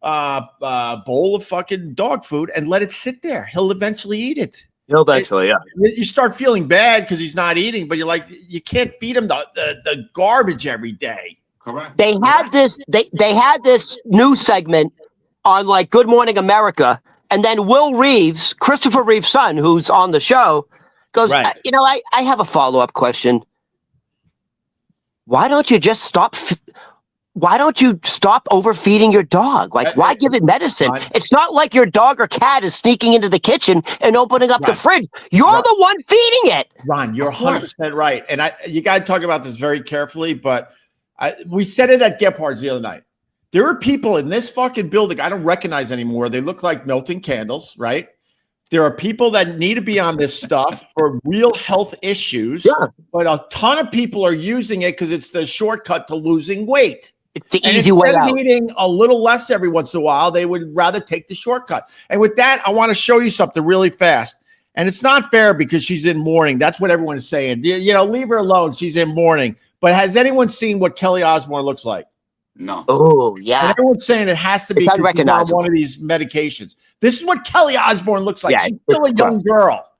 bowl of fucking dog food and let it sit there. He'll eventually eat it. He'll eventually, yeah. You start feeling bad because he's not eating, but you're like, you can't feed him the garbage every day. Correct. They had this news segment on like Good Morning America, and then Will Reeves, Christopher Reeves' son, who's on the show, goes, right. I have a follow-up question. Why don't you just stop? Why don't you stop overfeeding your dog? Like, why give it medicine? It's not like your dog or cat is sneaking into the kitchen and opening up the fridge. You're the one feeding it. Ron, you're 100% right. And you got to talk about this very carefully, but we said it at Gephardt's the other night. There are people in this fucking building I don't recognize anymore. They look like melting candles, right? There are people that need to be on this stuff for real health issues, but a ton of people are using it because it's the shortcut to losing weight. It's the easy way out. Instead of eating a little less every once in a while, they would rather take the shortcut. And with that, I want to show you something really fast. And it's not fair because she's in mourning. That's what everyone's saying. Leave her alone. She's in mourning. But has anyone seen what Kelly Osbourne looks like? No. Oh, yeah. And everyone's saying it has to be on one of these medications. This is what Kelly Osbourne looks like. Yeah, she's still a young girl.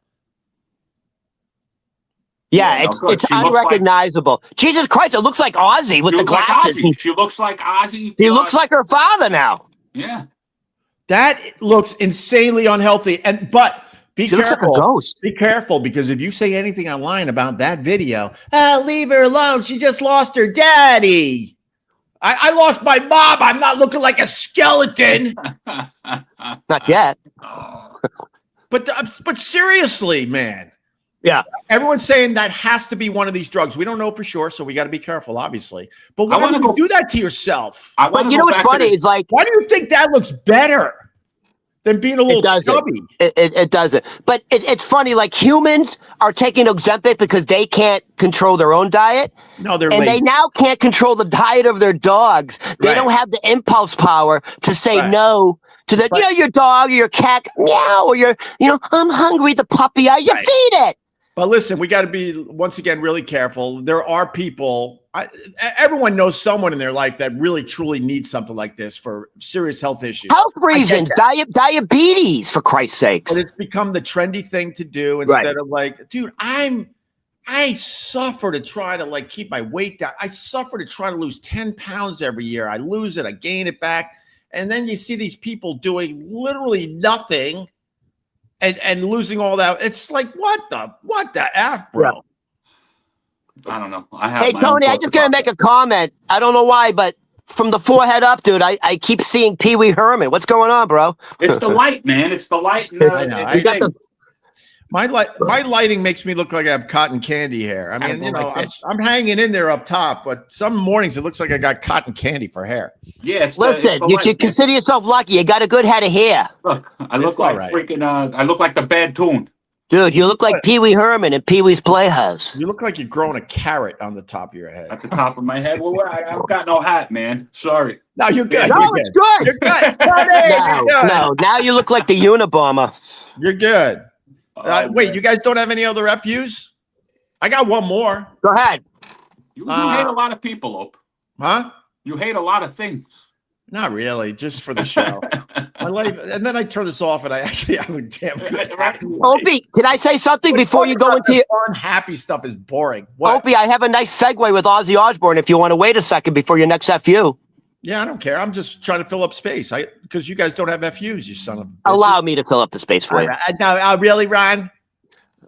Yeah, it's unrecognizable. Jesus Christ, it looks like Ozzy with the glasses. She looks like Ozzy. She looks like her father now. Yeah. That looks insanely unhealthy. But be careful. Looks like a ghost. Be careful, because if you say anything online about that video, leave her alone. She just lost her daddy. I lost my mom. I'm not looking like a skeleton. Not yet. But seriously, man. Yeah. Everyone's saying that has to be one of these drugs. We don't know for sure, so we got to be careful, obviously. But why would you do that to yourself? But you know what's funny is like, why do you think that looks better than being a little chubby? It doesn't. But it's funny, like humans are taking Ozempic because they can't control their own diet. No, they're lazy. They now can't control the diet of their dogs. They don't have the impulse power to say no to your dog or your cat, meow, or I'm hungry, the puppy, you feed it. But listen, we got to be, once again, really careful. There are people, everyone knows someone in their life that really, truly needs something like this for serious health issues. Health reasons, diabetes, for Christ's sakes. But it's become the trendy thing to do instead of like, dude, I suffer to try to keep my weight down. I suffer to try to lose 10 pounds every year. I lose it, I gain it back. And then you see these people doing literally nothing and losing all that. It's like, what the F, bro? I don't know. Hey, Tony, I just got to make a comment. I don't know why, but from the forehead up, dude, I keep seeing Pee Wee Herman. What's going on, bro? It's the light, man. It's the light. I know. My lighting makes me look like I have cotton candy hair. I mean, I'm hanging in there up top, but some mornings it looks like I got cotton candy for hair. Yeah. Listen, you should consider yourself lucky. You got a good head of hair. Look, I look like freaking. I look like the bad tune. Dude, you look like Pee Wee Herman in Pee Wee's Playhouse. You look like you're growing a carrot on the top of your head. At the top of my head. Well, I've got no hat, man. Sorry. No, you're good. No, it's good. You're good. No, now you look like the Unabomber. You're good. Wait, you guys don't have any other FUs? I got one more. Go ahead. You hate a lot of people, Ope. Huh? You hate a lot of things. Not really, just for the show. My life, and then I turn this off, and I actually have a damn good happy life. Opie, can I say something before you go into your fun, happy stuff is boring. What? Opie, I have a nice segue with Ozzy Osbourne if you want to wait a second before your next FU. Yeah, I don't care. I'm just trying to fill up space. Because you guys don't have FUs, you son of a bitch. Allow me to fill up the space for you. Now, really, Ron?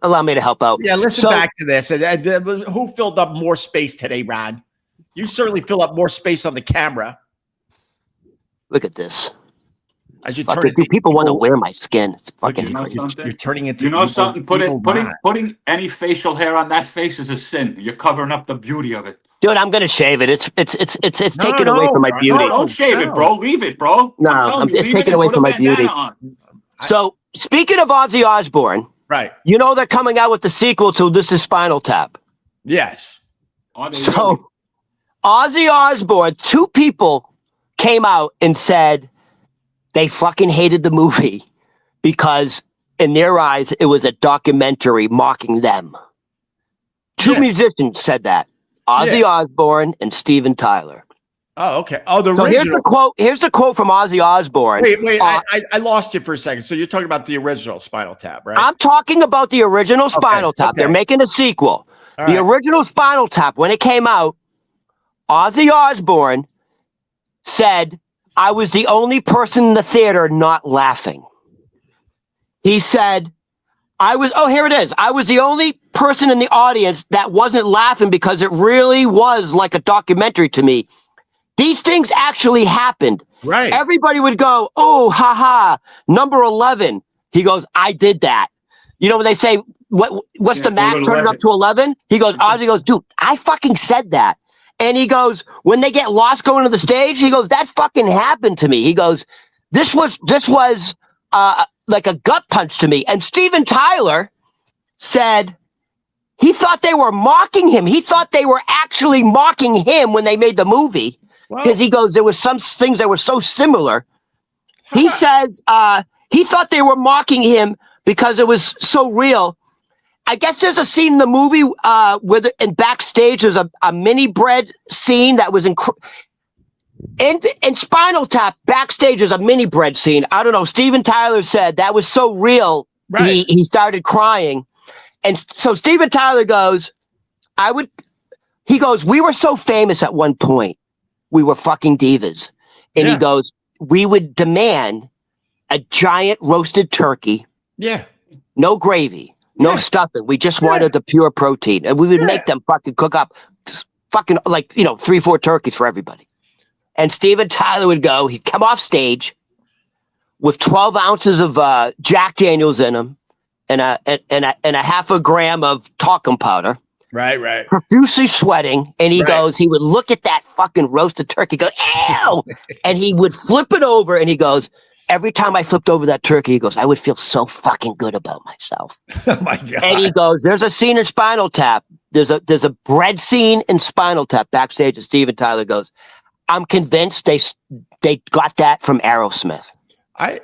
Allow me to help out. Yeah, listen back to this. Who filled up more space today, Ron? You certainly fill up more space on the camera. Look at this. As you fucking, people want to wear my skin. It's fucking crazy. You're turning into something. Putting any facial hair on that face is a sin. You're covering up the beauty of it. Dude, I'm gonna shave it. It's taken away from my beauty. No, don't shave it, bro. Leave it, bro. No, it's taken away from my beauty. So speaking of Ozzy Osbourne, right? You know they're coming out with the sequel to This Is Spinal Tap. Yes. So Ozzy Osbourne, 2 people came out and said they fucking hated the movie because in their eyes it was a documentary mocking them. 2 musicians said that. Ozzy Osbourne and Steven Tyler. Oh, okay. Oh, the original. Here's the quote from Ozzy Osbourne. Wait. I lost you for a second. So you're talking about the original Spinal Tap, right? I'm talking about the original Spinal Tap. Okay. They're making a sequel. The original Spinal Tap, when it came out, Ozzy Osbourne said, I was the only person in the theater not laughing. He said, here it is. I was the only person in the audience that wasn't laughing because it really was like a documentary to me. These things actually happened. Right. Everybody would go, oh, haha, number 11. He goes, I did that. You know, when they say, what's the max turning up to 11? He goes, Ozzy goes, dude, I fucking said that. And he goes, when they get lost going to the stage, he goes, that fucking happened to me. He goes, this was like a gut punch to me. And Steven Tyler said he thought they were mocking him. He thought they were actually mocking him when they made the movie. Because he goes, there was some things that were so similar. He says he thought they were mocking him because it was so real. I guess there's a scene in the movie in backstage, there's a mini bread scene that was in Spinal Tap. Backstage is a mini bread scene. I don't know. Steven Tyler said that was so real. Right. He started crying. And so Steven Tyler goes, we were so famous at one point. We were fucking divas. And he goes, we would demand a giant roasted turkey. Yeah. No gravy. No stuffing. We just wanted the pure protein. And we would make them fucking cook up fucking 3-4 turkeys for everybody. And Steven Tyler would go, he'd come off stage with 12 ounces of Jack Daniels in him and a half a gram of talcum powder. Right. Profusely sweating. And he goes, he would look at that fucking roasted turkey, go, ew! And he would flip it over and he goes, every time I flipped over that turkey, he goes, I would feel so fucking good about myself. Oh my God. And he goes, there's a scene in Spinal Tap. There's a bread scene in Spinal Tap backstage. And Steven Tyler goes, I'm convinced they got that from Aerosmith. Of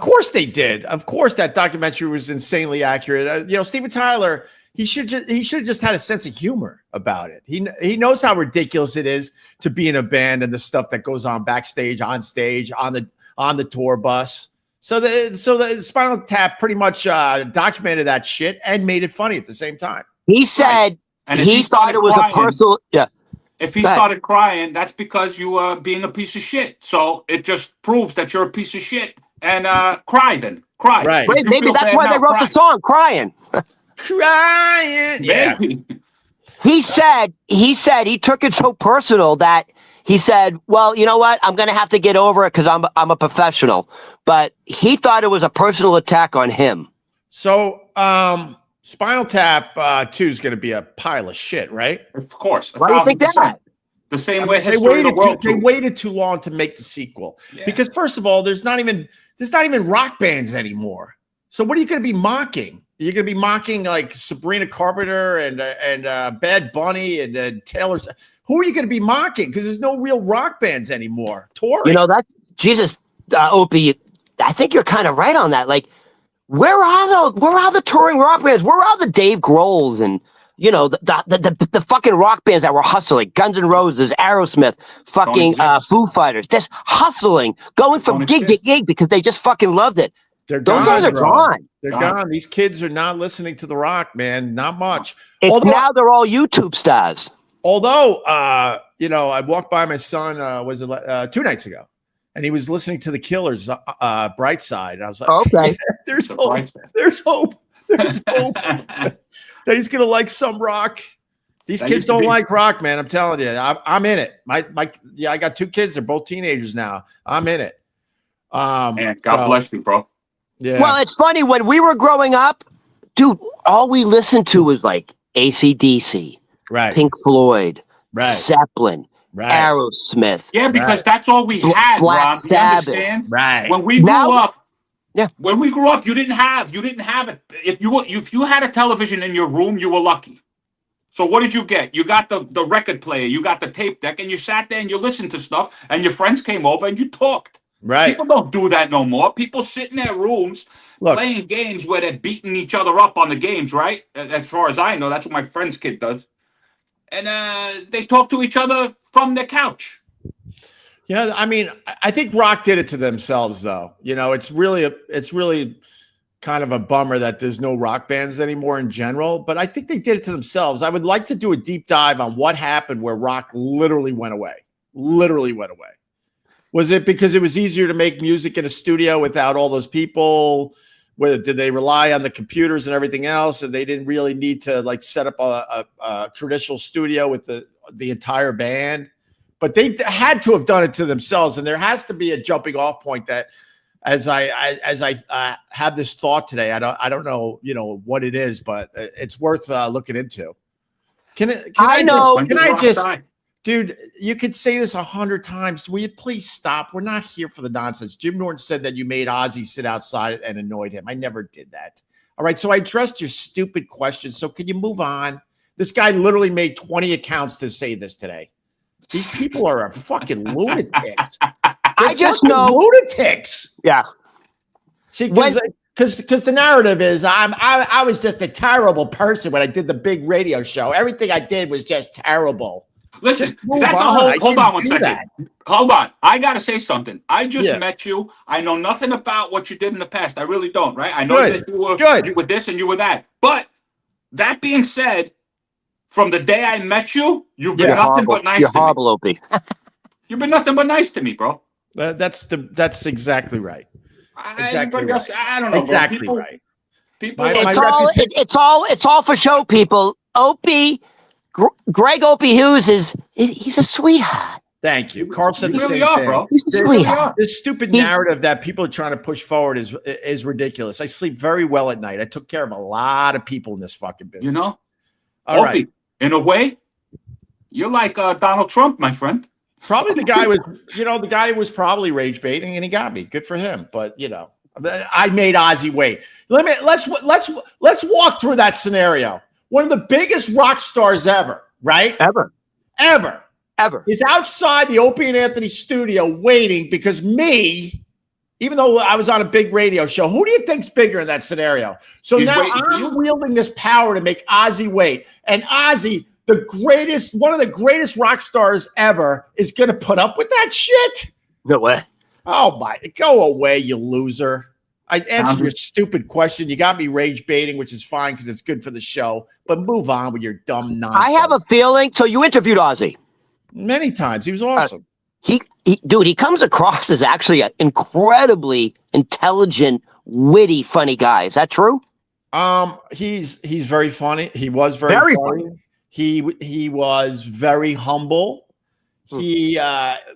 course they did. Of course that documentary was insanely accurate. Steven Tyler, he should have just had a sense of humor about it. He knows how ridiculous it is to be in a band and the stuff that goes on backstage, on stage, on the tour bus. So the Spinal Tap pretty much documented that shit and made it funny at the same time. He said he thought it was a personal. Yeah. If he started crying, that's because you were being a piece of shit. So it just proves that you're a piece of shit. And cry then. Cry. Right. Maybe that's why they wrote the song, Crying. Crying. Yeah. He said he took it so personal that he said, well, you know what? I'm going to have to get over it because I'm a professional. But he thought it was a personal attack on him. So, Spinal Tap 2 is going to be a pile of shit, right? Of course. Why do you think that? The same way history of the world. They waited too long to make the sequel because, first of all, there's not even rock bands anymore. So what are you going to be mocking? You're going to be mocking like Sabrina Carpenter and Bad Bunny and Taylor. Who are you going to be mocking? Because there's no real rock bands anymore touring. That's Jesus, Opie. I think you're kind of right on that. Like, where are the touring rock bands? Where are the Dave Grohls and the fucking rock bands that were hustling? Guns N' Roses, Aerosmith, fucking Foo Fighters, just hustling, going from gig to gig because they just fucking loved it. Those guys are gone. They're gone. These kids are not listening to the rock, man. Not much. Now they're all YouTube stars. Although, I walked by my son, 2 nights ago. and he was listening to the Killers, Bright Side. And I was like, Okay. there's hope. There's hope. There's hope that he's gonna like some rock. These kids don't like rock, man. I'm telling you, I'm in it. Yeah, I got 2 kids. They're both teenagers now. I'm in it. Man, God bless you, bro. Yeah. Well, it's funny when we were growing up, dude. All we listened to was like AC/DC, right, Pink Floyd, right, Zeppelin, right, Aerosmith. Yeah, because that's all we had. Black Ron, Sabbath. you understand? right. When we grew up. Yeah. When we grew up, you didn't have it. If you had a television in your room, you were lucky. So what did you get? You got the record player, you got the tape deck, and you sat there and you listened to stuff, and your friends came over and you talked. Right. People don't do that no more. People sit in their rooms playing games where they're beating each other up on the games, right? As far as I know, that's what my friend's kid does. And they talk to each other from their couch. Yeah, I mean, I think rock did it to themselves, though. You know, it's really kind of a bummer that there's no rock bands anymore in general. But I think they did it to themselves. I would like to do a deep dive on what happened where rock literally went away. Literally went away. Was it because it was easier to make music in a studio without all those people? Did they rely on the computers and everything else, and they didn't really need to like set up a traditional studio with the entire band? But they had to have done it to themselves, and there has to be a jumping off point that, as I have this thought today, I don't know, what it is, but it's worth looking into. Dude, you could say this 100 times. Will you please stop? We're not here for the nonsense. Jim Norton said that you made Ozzy sit outside and annoyed him. I never did that. All right, so I addressed your stupid questions. So can you move on? This guy literally made 20 accounts to say this today. These people are fucking lunatics. I just know lunatics. Yeah. See, because the narrative is I was just a terrible person when I did the big radio show. Everything I did was just terrible. Listen, that's a whole. Hold on one second. Hold on. I gotta say something. I just met you. I know nothing about what you did in the past. I really don't. Right? I know that you were this and you were that. But that being said, from the day I met you, you've been nothing but nice to me. You're horrible, Opie. You've been nothing but nice to me, bro. That's exactly right. Exactly right. I don't know. Exactly bro. right. People. It's all for show, people. Opie, Greg Opie Hughes he's a sweetheart. Thank you. Carl said the same thing. Bro. He's a sweetheart. This stupid narrative that people are trying to push forward is ridiculous. I sleep very well at night. I took care of a lot of people in this fucking business. All Opie, right. In a way, you're like Donald Trump, my friend. Probably the guy was probably rage baiting, and he got me. Good for him. But I made Ozzy wait. Let's walk through that scenario. One of the biggest rock stars ever, right? Ever. Is outside the Opie and Anthony studio waiting because me, even though I was on a big radio show, who do you think's bigger in that scenario? So now I'm wielding this power to make Ozzy wait. And Ozzy, one of the greatest rock stars ever, is going to put up with that shit? No way. Oh, go away, you loser. I answered your stupid question. You got me rage baiting, which is fine because it's good for the show. But move on with your dumb nonsense. I have a feeling. So you interviewed Ozzy many times. He was awesome. He comes across as actually an incredibly intelligent, witty, funny guy. Is that true? He's very funny. He was very funny. He was very humble. He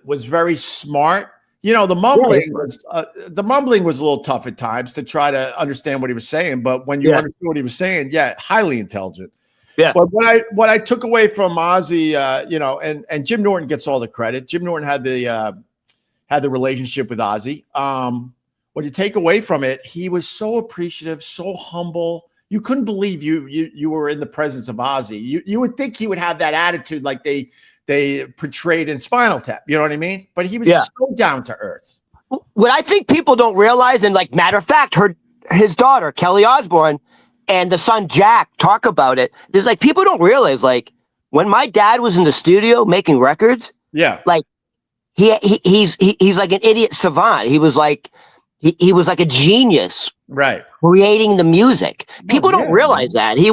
was very smart. The mumbling was a little tough at times to try to understand what he was saying. But when you understood what he was saying, highly intelligent. Yeah. But what I took away from Ozzy, and Jim Norton gets all the credit. Jim Norton had the relationship with Ozzy. What you take away from it, he was so appreciative, so humble. You couldn't believe you were in the presence of Ozzy. You would think he would have that attitude like they portrayed in Spinal Tap. You know what I mean? But he was so down to earth. What I think people don't realize, and like matter of fact, his daughter Kelly Osbourne and the son Jack talk about it. There's like people don't realize like when my dad was in the studio making records. Yeah, like he's like an idiot savant. He was like a genius, right? Creating the music. People don't realize that he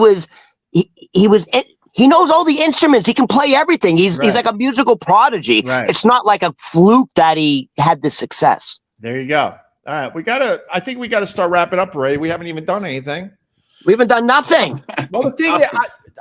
he knows all the instruments. He can play everything. He's like a musical prodigy. Right. It's not like a fluke that he had this success. There you go. All right, I think we gotta start wrapping up, Ray. We haven't even done anything. We haven't done nothing. Well, the thing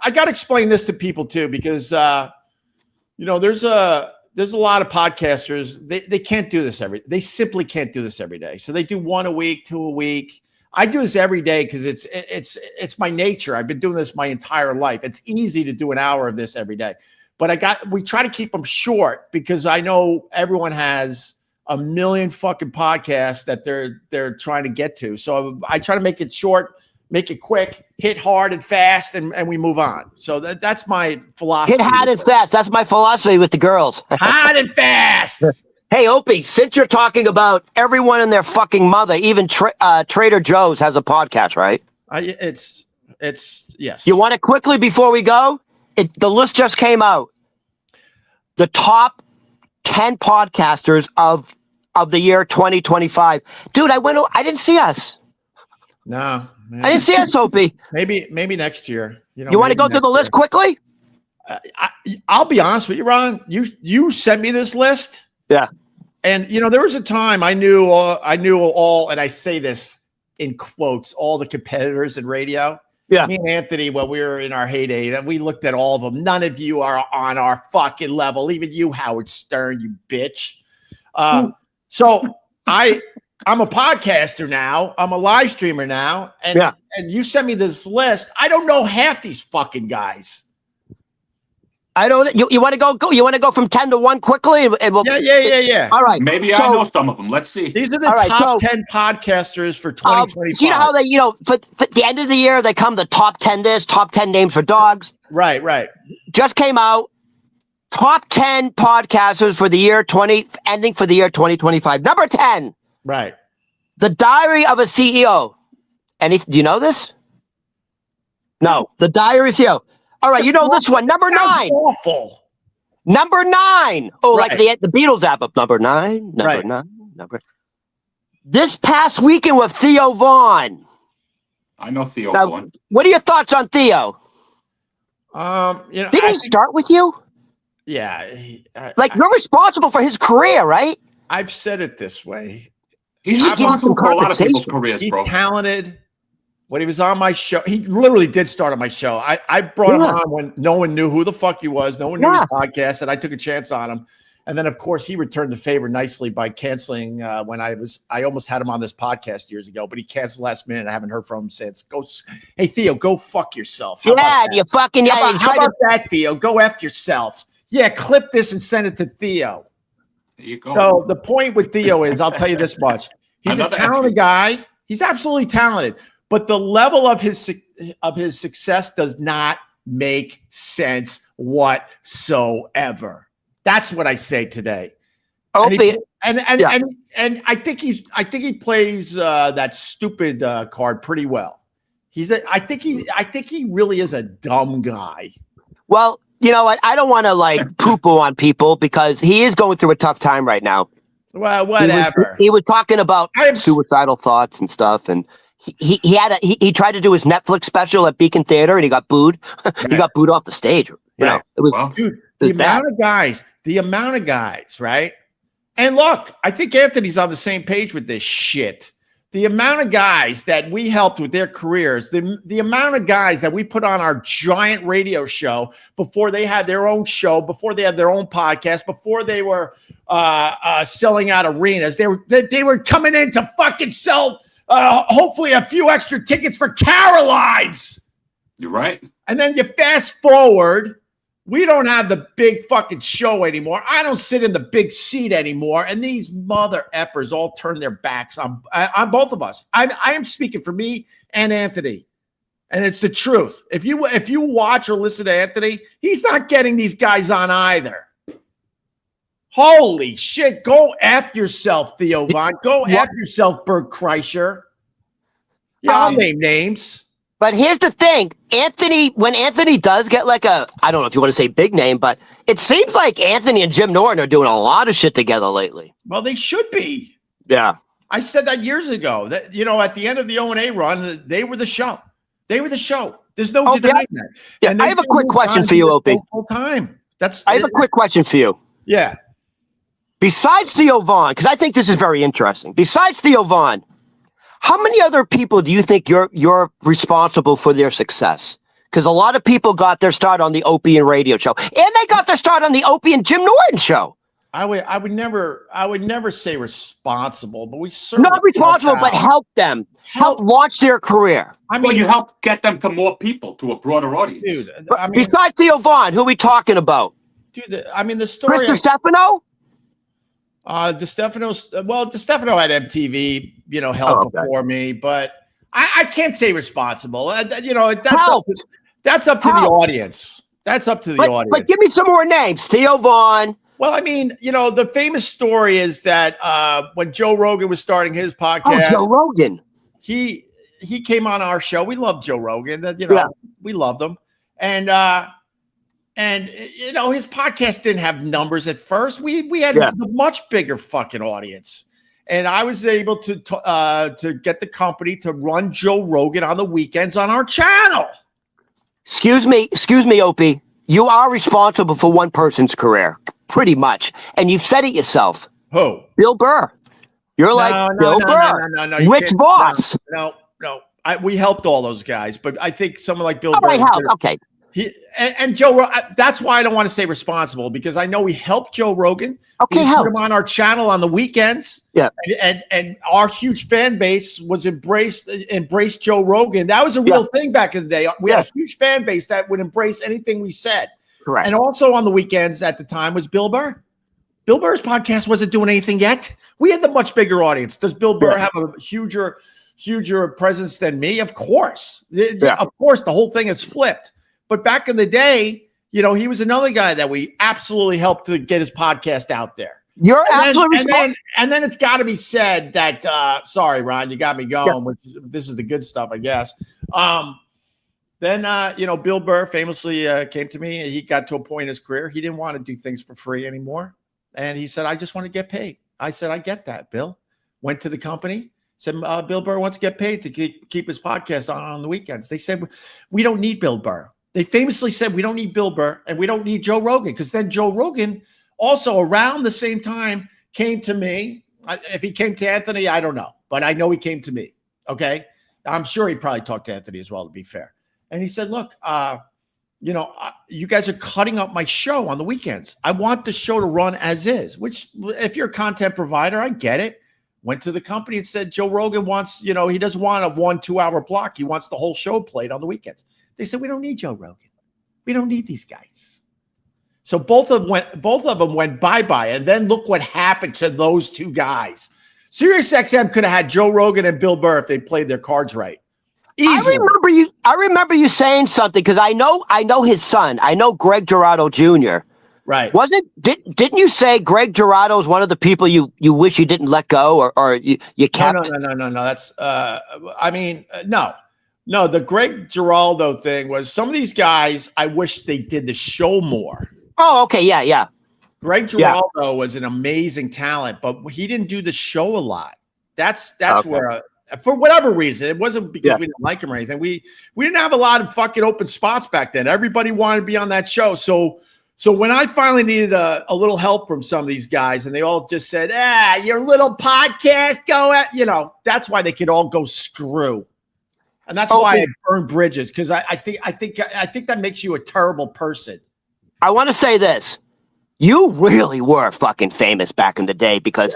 I gotta explain this to people too, because there's a lot of podcasters. They can't do this they simply can't do this every day. So they do 1 a week, 2 a week. I do this every day because it's my nature. I've been doing this my entire life. It's easy to do an hour of this every day, but we try to keep them short because I know everyone has a million fucking podcasts that they're trying to get to. So I try to make it short, make it quick, hit hard and fast, and we move on. So that's my philosophy. Hit hard and fast. That's my philosophy with the girls. Hard and fast. Hey, Opie, since you're talking about everyone and their fucking mother, even Trader Joe's has a podcast, right? It's yes. You want it quickly before we go? The list just came out. The top 10 podcasters of the year 2025. Dude, I didn't see us. No, man. I didn't see us, Opie. Maybe next year. You want to go through the list quickly? I'll be honest with you, Ron. You sent me this list. Yeah. And there was a time I knew all, and I say this in quotes, all the competitors in radio. Yeah. Me and Anthony, when we were in our heyday, and we looked at all of them. None of you are on our fucking level. Even you, Howard Stern, you bitch. So I'm a podcaster now. I'm a live streamer now. And you sent me this list. I don't know half these fucking guys. I don't. You want to go? You want to go from 10 to 1 quickly? And we'll, yeah. All right. Maybe I know some of them. Let's see. These are the top 10 podcasters for 2025. You know how they, for the end of the year, they come the top 10 this, top 10 names for dogs. Right. Just came out. Top 10 podcasters for the year ending for the year 2025. Number 10. Right. The Diary of a CEO. Do you know this? No. The Diary of a CEO. All right, you know this one. Number 9. Awful. Number 9. Oh, right. Like the Beatles album. Number 9. Number 9. This past weekend with Theo Vaughn. I know Theo Vaughn. What are your thoughts on Theo? Didn't he start with you? Yeah. You're responsible for his career, right? I've said it this way. He's responsible for a lot of people's careers, bro. He's talented. When he was on my show, he literally did start on my show. I brought him on when no one knew who the fuck he was. No one knew his podcast, and I took a chance on him. And then, of course, he returned the favor nicely by canceling when I almost had him on this podcast years ago, but he canceled last minute. I haven't heard from him since. Hey, Theo, go fuck yourself. You fucking How about that, Theo? Go F yourself. Yeah, clip this and send it to Theo. There you go. So the point with Theo is, I'll tell you this much. He's a talented guy. He's absolutely talented. But the level of his success does not make sense whatsoever. That's what I say today. Opie, and I think he plays that stupid card pretty well. I think he really is a dumb guy. Well, you know what? I don't want to poo-poo on people because he is going through a tough time right now. Well, whatever. He was talking about suicidal thoughts and stuff, and he tried to do his Netflix special at Beacon Theater, and he got booed. He got booed off the stage. You know, it was, dude. The amount of guys, right? And look, I think Anthony's on the same page with this shit. The amount of guys that we helped with their careers, the amount of guys that we put on our giant radio show before they had their own show, before they had their own podcast, before they were selling out arenas, they were coming in to fucking sell hopefully a few extra tickets for Caroline's. You're right. And then you fast forward, we don't have the big fucking show anymore. I don't sit in the big seat anymore. And these mother effers all turn their backs on both of us. I am speaking for me and Anthony. And it's the truth. If you watch or listen to Anthony, he's not getting these guys on either. Holy shit. Go F yourself, Theo Vaughn. Go F yourself, Bert Kreischer. Yeah, I'll name names. But here's the thing. When Anthony does get I don't know if you want to say big name, but it seems like Anthony and Jim Norton are doing a lot of shit together lately. Well, they should be. Yeah. I said that years ago. That at the end of the O&A run, they were the show. They were the show. There's no denying that. Yeah, I have a quick question for you, Opie. Full time. I have a quick question for you. Yeah. Besides Theo Vaughn, because I think this is very interesting. Besides Theo Vaughn, how many other people do you think you're responsible for their success? Because a lot of people got their start on the Opie and radio show, and they got their start on the Opie and Jim Norton show. I would never say responsible, but we certainly not responsible, but help them, help launch their career. I mean, you help get them to more people, to a broader audience. Dude, I mean, besides Theo Vaughn, who are we talking about? Dude, the story. Chris DiStefano? DiStefano had MTV, help before me, but I can't say responsible. That's up to the audience. That's up to the audience. But give me some more names. Theo Vaughn. Well, I mean, the famous story is that when Joe Rogan was starting his podcast, Joe Rogan, he came on our show. We loved Joe Rogan. We loved him, and his podcast didn't have numbers at first. We had a much bigger fucking audience, and I was able to get the company to run Joe Rogan on the weekends on our channel. Excuse me, Opie. You are responsible for one person's career, pretty much, and you've said it yourself. Who? Bill Burr. You're Bill Burr. No. Rich Voss. No. We helped all those guys, but I think someone like Bill Burr. Right, okay. And Joe, that's why I don't want to say responsible, because I know we helped Joe Rogan. Okay, we put him on our channel on the weekends. Yeah, and our huge fan base was embraced Joe Rogan. That was a real thing back in the day. We had a huge fan base that would embrace anything we said. Correct. And also on the weekends at the time was Bill Burr. Bill Burr's podcast wasn't doing anything yet. We had the much bigger audience. Does Bill Burr have a huger presence than me? Of course. Of course, the whole thing is flipped. But back in the day, he was another guy that we absolutely helped to get his podcast out there. You're absolutely responsible. And then it's got to be said that, sorry, Ron, you got me going, which this is the good stuff, I guess. Then Bill Burr famously came to me, and he got to a point in his career. He didn't want to do things for free anymore. And he said, I just want to get paid. I said, I get that, Bill. Went to the company. Said, Bill Burr wants to get paid to keep his podcast on the weekends. They said, we don't need Bill Burr. They famously said, we don't need Bill Burr and we don't need Joe Rogan, because then Joe Rogan also around the same time came to me. If he came to Anthony, I don't know, but I know he came to me. Okay. I'm sure he probably talked to Anthony as well, to be fair. And he said, look, you guys are cutting up my show on the weekends. I want the show to run as is, which if you're a content provider, I get it. Went to the company and said, Joe Rogan wants, he doesn't want a 1-2 hour block. He wants the whole show played on the weekends. They said, we don't need Joe Rogan. We don't need these guys. So both of them went bye-bye. And then look what happened to those two guys. Sirius XM could have had Joe Rogan and Bill Burr if they played their cards right. Easily. I remember you saying something, because I know his son. I know Greg Girardo Jr. Right. Didn't you say Greg Girardo is one of the people you wish you didn't let go or you kept? No. That's No, the Greg Giraldo thing was some of these guys, I wish they did the show more. Oh, okay. Yeah. Greg Giraldo was an amazing talent, but he didn't do the show a lot. That's where, for whatever reason, it wasn't because we didn't like him or anything. We didn't have a lot of fucking open spots back then. Everybody wanted to be on that show. So when I finally needed a little help from some of these guys, and they all just said, your little podcast, go at, that's why they could all go screw. And that's why I burned bridges, because I think that makes you a terrible person. I want to say this. You really were fucking famous back in the day, because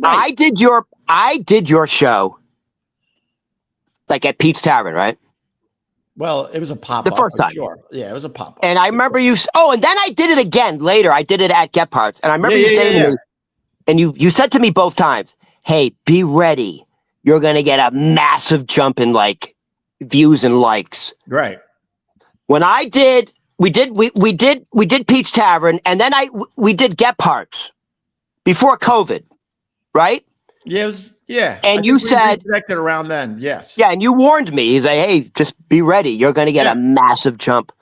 I did your show like at Pete's Tavern, right? Well, it was a pop-up. The first time. Sure. Yeah, it was a pop-up. And I remember you. Oh, and then I did it again later. I did it at Gephardt's. And I remember you saying to me, and you said to me both times, hey, be ready. You're going to get a massive jump in views and likes. Right. When we did Pete's Tavern, and then we did Gephardt's before COVID, right? Yeah, it was, And you said connected around then, yes. Yeah, and you warned me. He's like, hey, just be ready. You're going to get a massive jump.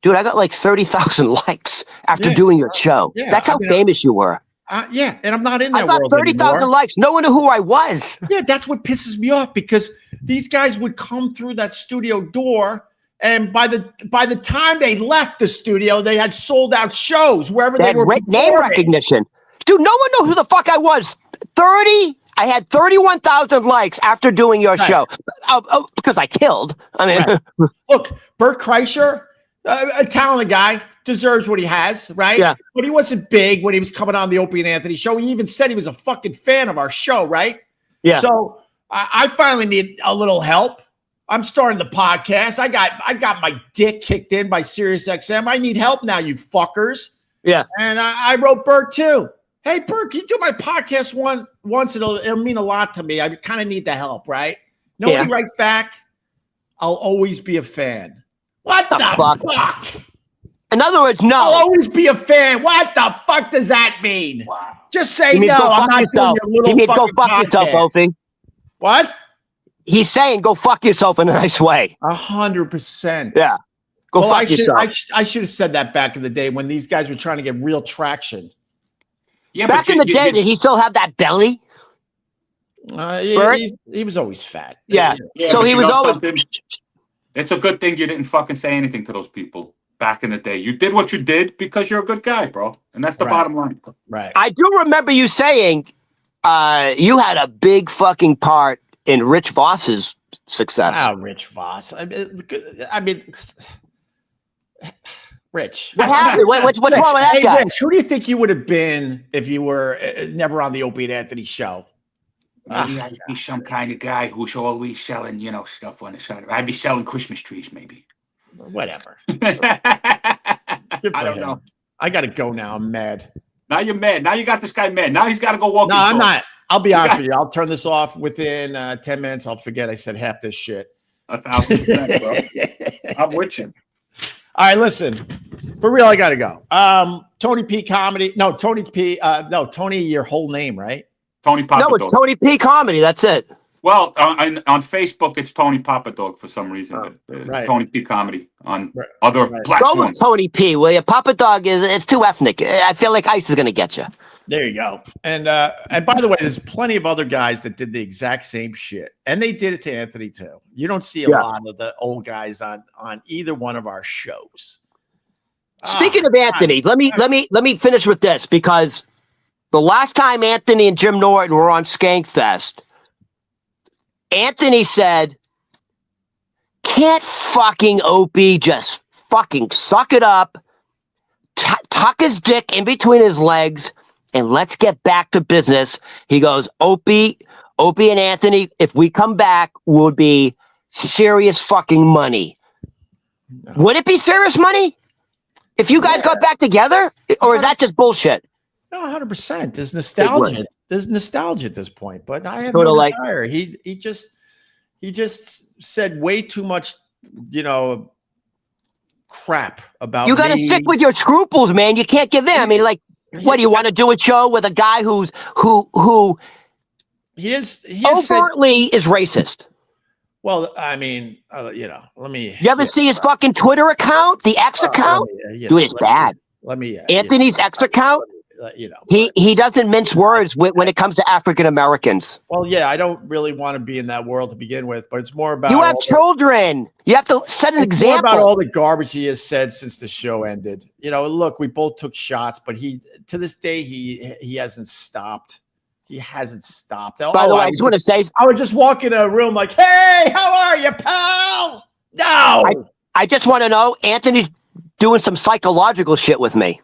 Dude, I got 30,000 likes after doing your show. Yeah, that's how famous you were. And I'm not in that world anymore. I got 30,000 likes. No one knew who I was. Yeah, that's what pisses me off, because these guys would come through that studio door And by the time they left the studio, they had sold out shows wherever they were. Name recognition. Dude, no one knows who the fuck I was. I had 31,000 likes after doing your show. Because I killed. I mean, look, Bert Kreischer, a talented guy, deserves what he has, right? Yeah. But he wasn't big when he was coming on the Opie Anthony show. He even said he was a fucking fan of our show, right? Yeah. So I finally need a little help. I'm starting the podcast. I got my dick kicked in by Sirius XM. I need help now, you fuckers. Yeah. And I wrote Bert too. Hey, Bert, can you do my podcast once? It'll mean a lot to me. I kind of need the help, right? Nobody writes back. I'll always be a fan. What the fuck? In other words, no. I'll always be a fan. What the fuck does that mean? Wow. Just say no. I'm not doing your little fucking fucking go fuck yourself, Opie. What? He's saying go fuck yourself in a nice way. 100%. Yeah. Go fuck yourself. I should have said that back in the day when these guys were trying to get real traction. Yeah, back in the day, did he still have that belly? He was always fat. Yeah. So he was always. It's a good thing you didn't fucking say anything to those people back in the day. You did what you did because you're a good guy, bro. And that's the bottom line. Right. I do remember you saying you had a big fucking part in Rich Voss's success. Oh, Rich Voss. I mean Rich. What happened? What's wrong with that guy? Rich, who do you think you would have been if you were never on the Opie and Anthony show? Maybe I'd be some kind of guy who's always selling, stuff on the side. I'd be selling Christmas trees, maybe. Whatever. I don't know. I got to go now. I'm mad. Now you're mad. Now you got this guy mad. Now he's got to go walk. No, I'm not. I'll be honest with you. I'll turn this off within 10 minutes. I'll forget I said half this shit. 1,000%, bro. I'm with you. All right, listen. For real, I got to go. Tony P Comedy. No, Tony P. No, Tony, your whole name, right? Tony Papadog. No, it's Tony P Comedy. That's it. Well, on Facebook, it's Tony Papadog for some reason. But, Tony P Comedy on other platforms. Go with Tony P, will you? Papadog it's too ethnic. I feel like ICE is going to get you. There you go. And by the way, there's plenty of other guys that did the exact same shit, and they did it to Anthony too. You don't see a lot of the old guys on either one of our shows. Speaking of Anthony, let me finish with this, because the last time Anthony and Jim Norton were on Skankfest, Anthony said, "Can't fucking Opie just fucking suck it up, tuck his dick in between his legs, and let's get back to business." He goes, Opie and Anthony, if we come back, would be serious fucking money. No. Would it be serious money if you guys got back together, or is that just bullshit? No, 100%. There's nostalgia. There's nostalgia at this point, but I have no desire. He just said way too much, crap about. You got to stick with your scruples, man. You can't give in. I mean, like, what do you want to do a show with a guy who overtly is racist? Well, I mean, let me. You ever see his fucking Twitter account, the X account? Dude, it's bad. Let me. Anthony's X account. He doesn't mince words when it comes to African Americans. Well, yeah, I don't really want to be in that world to begin with, but it's more about you have children. You have to set an example. More about all the garbage he has said since the show ended. Look, we both took shots, but to this day he hasn't stopped. He hasn't stopped. By the way, I just want to say, I would just walk in a room like, "Hey, how are you, pal?" No, I just want to know, Anthony's doing some psychological shit with me.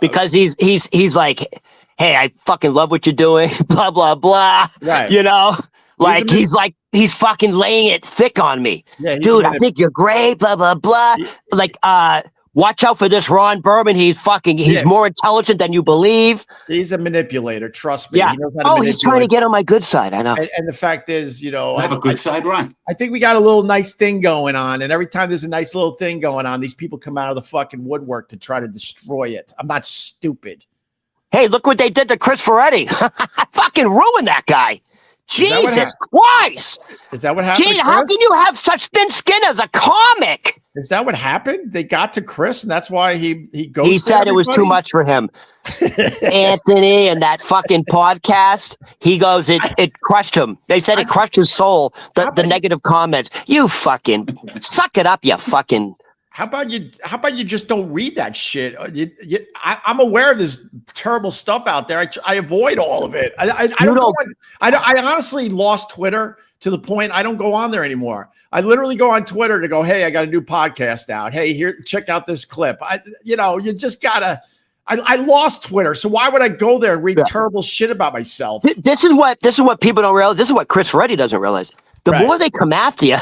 Because he's like, "Hey, I fucking love what you're doing," blah blah blah. Right. He's fucking laying it thick on me. Yeah, dude, I think you're great. Blah blah blah. Watch out for this Ron Berman. He's more intelligent than you believe. He's a manipulator. Trust me. Yeah. He's trying to get on my good side. I know. And the fact is, I have a good side, Ron. I think we got a little nice thing going on. And every time there's a nice little thing going on, these people come out of the fucking woodwork to try to destroy it. I'm not stupid. Hey, look what they did to Chris Ferretti. Fucking ruined that guy. Jesus Christ. Is that what happened? Gee, how can you have such thin skin as a comic? Is that what happened? They got to Chris, and that's why he goes. He said it was too much for him. Anthony and that fucking podcast. He goes, it crushed him. They said it crushed his soul. The negative comments. You fucking suck it up, you fucking. How about you just don't read that shit? I'm aware of this terrible stuff out there. I avoid all of it. I honestly lost Twitter to the point I don't go on there anymore. I literally go on Twitter to go, hey, I got a new podcast out. Hey, here, check out this clip. You just gotta. I lost Twitter, so why would I go there and read terrible shit about myself? This is what people don't realize. This is what Chris Reddy doesn't realize. The more they come after you,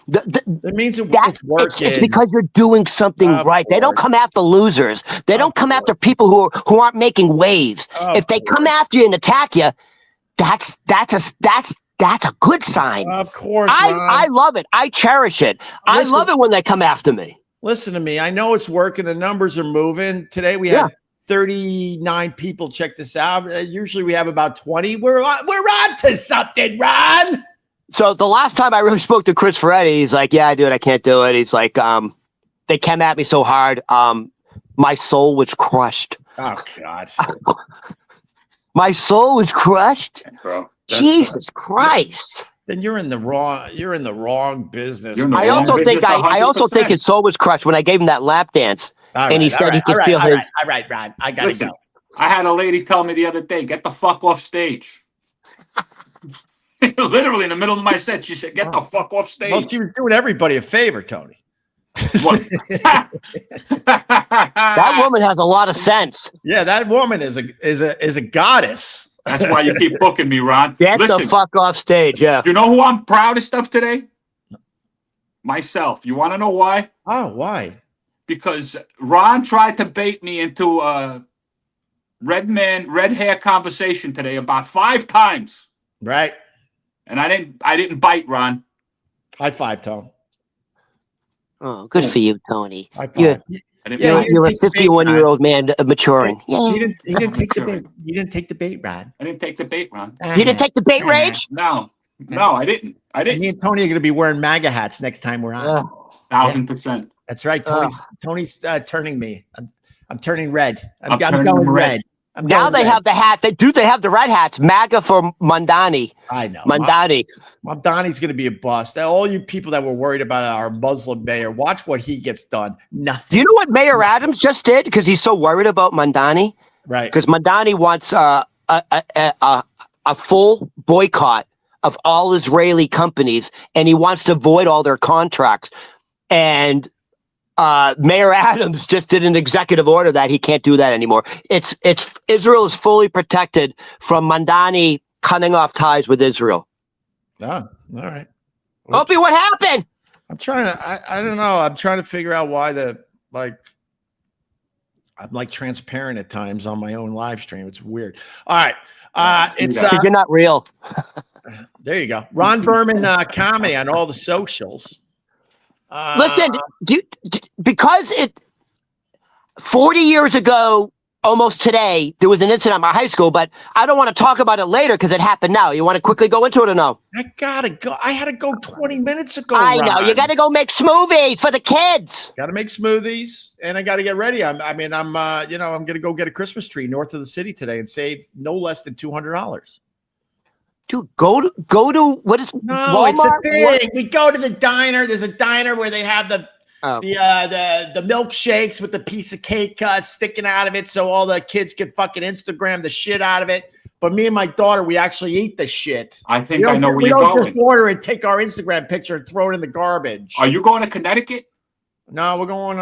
it means it's working. It's because you're doing something right. They don't come after losers. They don't come after people who aren't making waves. If they come after you and attack you, that's a good sign. Of course, I love it. I cherish it. I love it when they come after me. Listen to me. I know it's working. The numbers are moving. Today we had 39 people check this out. Usually we have about 20. We're on to something, Ron. So the last time I really spoke to Chris Ferretti, he's like, yeah, dude, I can't do it. He's like, they came at me so hard. My soul was crushed. Oh, God. My soul was crushed. Bro, Jesus Christ. Then you're in the wrong business. I also think his soul was crushed when I gave him that lap dance. He said he could feel his. All right, Ron. I gotta go. I had a lady tell me the other day, get the fuck off stage. Literally in the middle of my set, she said, get the fuck off stage. Well, she was doing everybody a favor, Tony. What? That woman has a lot of sense. Yeah, that woman is a goddess. That's why you keep booking me, Ron. Get the fuck off stage, yeah. You know who I'm proudest of today? Myself. You want to know why? Oh, why? Because Ron tried to bait me into a red hair conversation today about 5 times. Right. And I didn't bite, Ron. High five, Tone. Oh, good for you, Tony. High five. You're a 51-year-old man maturing. Yeah. You didn't take the bait. You didn't take the bait, Ron. I didn't take the bait, Ron. You didn't take the bait, Rage? No, I didn't. And me and Tony are going to be wearing MAGA hats next time we're on. 1,000%. That's right. Tony's turning me. I'm turning red. I'm turning going red. Now they have the hat. They have the red hats. MAGA for Mandani. I know. Mandani. Mandani's going to be a bust. All you people that were worried about our Muslim mayor, watch what he gets done. Nothing. You know what Mayor Adams just did? Because he's so worried about Mandani. Right. Because Mandani wants a full boycott of all Israeli companies, and he wants to void all their contracts. And Mayor Adams just did an executive order that he can't do that anymore. It's Israel is fully protected from Mandani cutting off ties with Israel. Oh, all right. Opie, what happened? I'm trying to. I don't know. I'm trying to figure out why I'm like transparent at times on my own live stream. It's weird. All right. It's you're not real. There you go. Ron Berman comedy on all the socials. Listen, because 40 years ago, almost today, there was an incident at my high school, but I don't want to talk about it later because it happened now. You want to quickly go into it or no? I gotta go. I had to go 20 minutes ago. I know. You got to go make smoothies for the kids. Got to make smoothies, and I got to get ready. I'm going to go get a Christmas tree north of the city today and save no less than $200. Dude, go to what is Walmart? It's a thing. We go to the diner. There's a diner where they have the milkshakes with the piece of cake sticking out of it, so all the kids can fucking Instagram the shit out of it. But me and my daughter, we actually eat the shit. I think I know where you're going. We don't just order and take our Instagram picture and throw it in the garbage. Are you going to Connecticut? No, we're going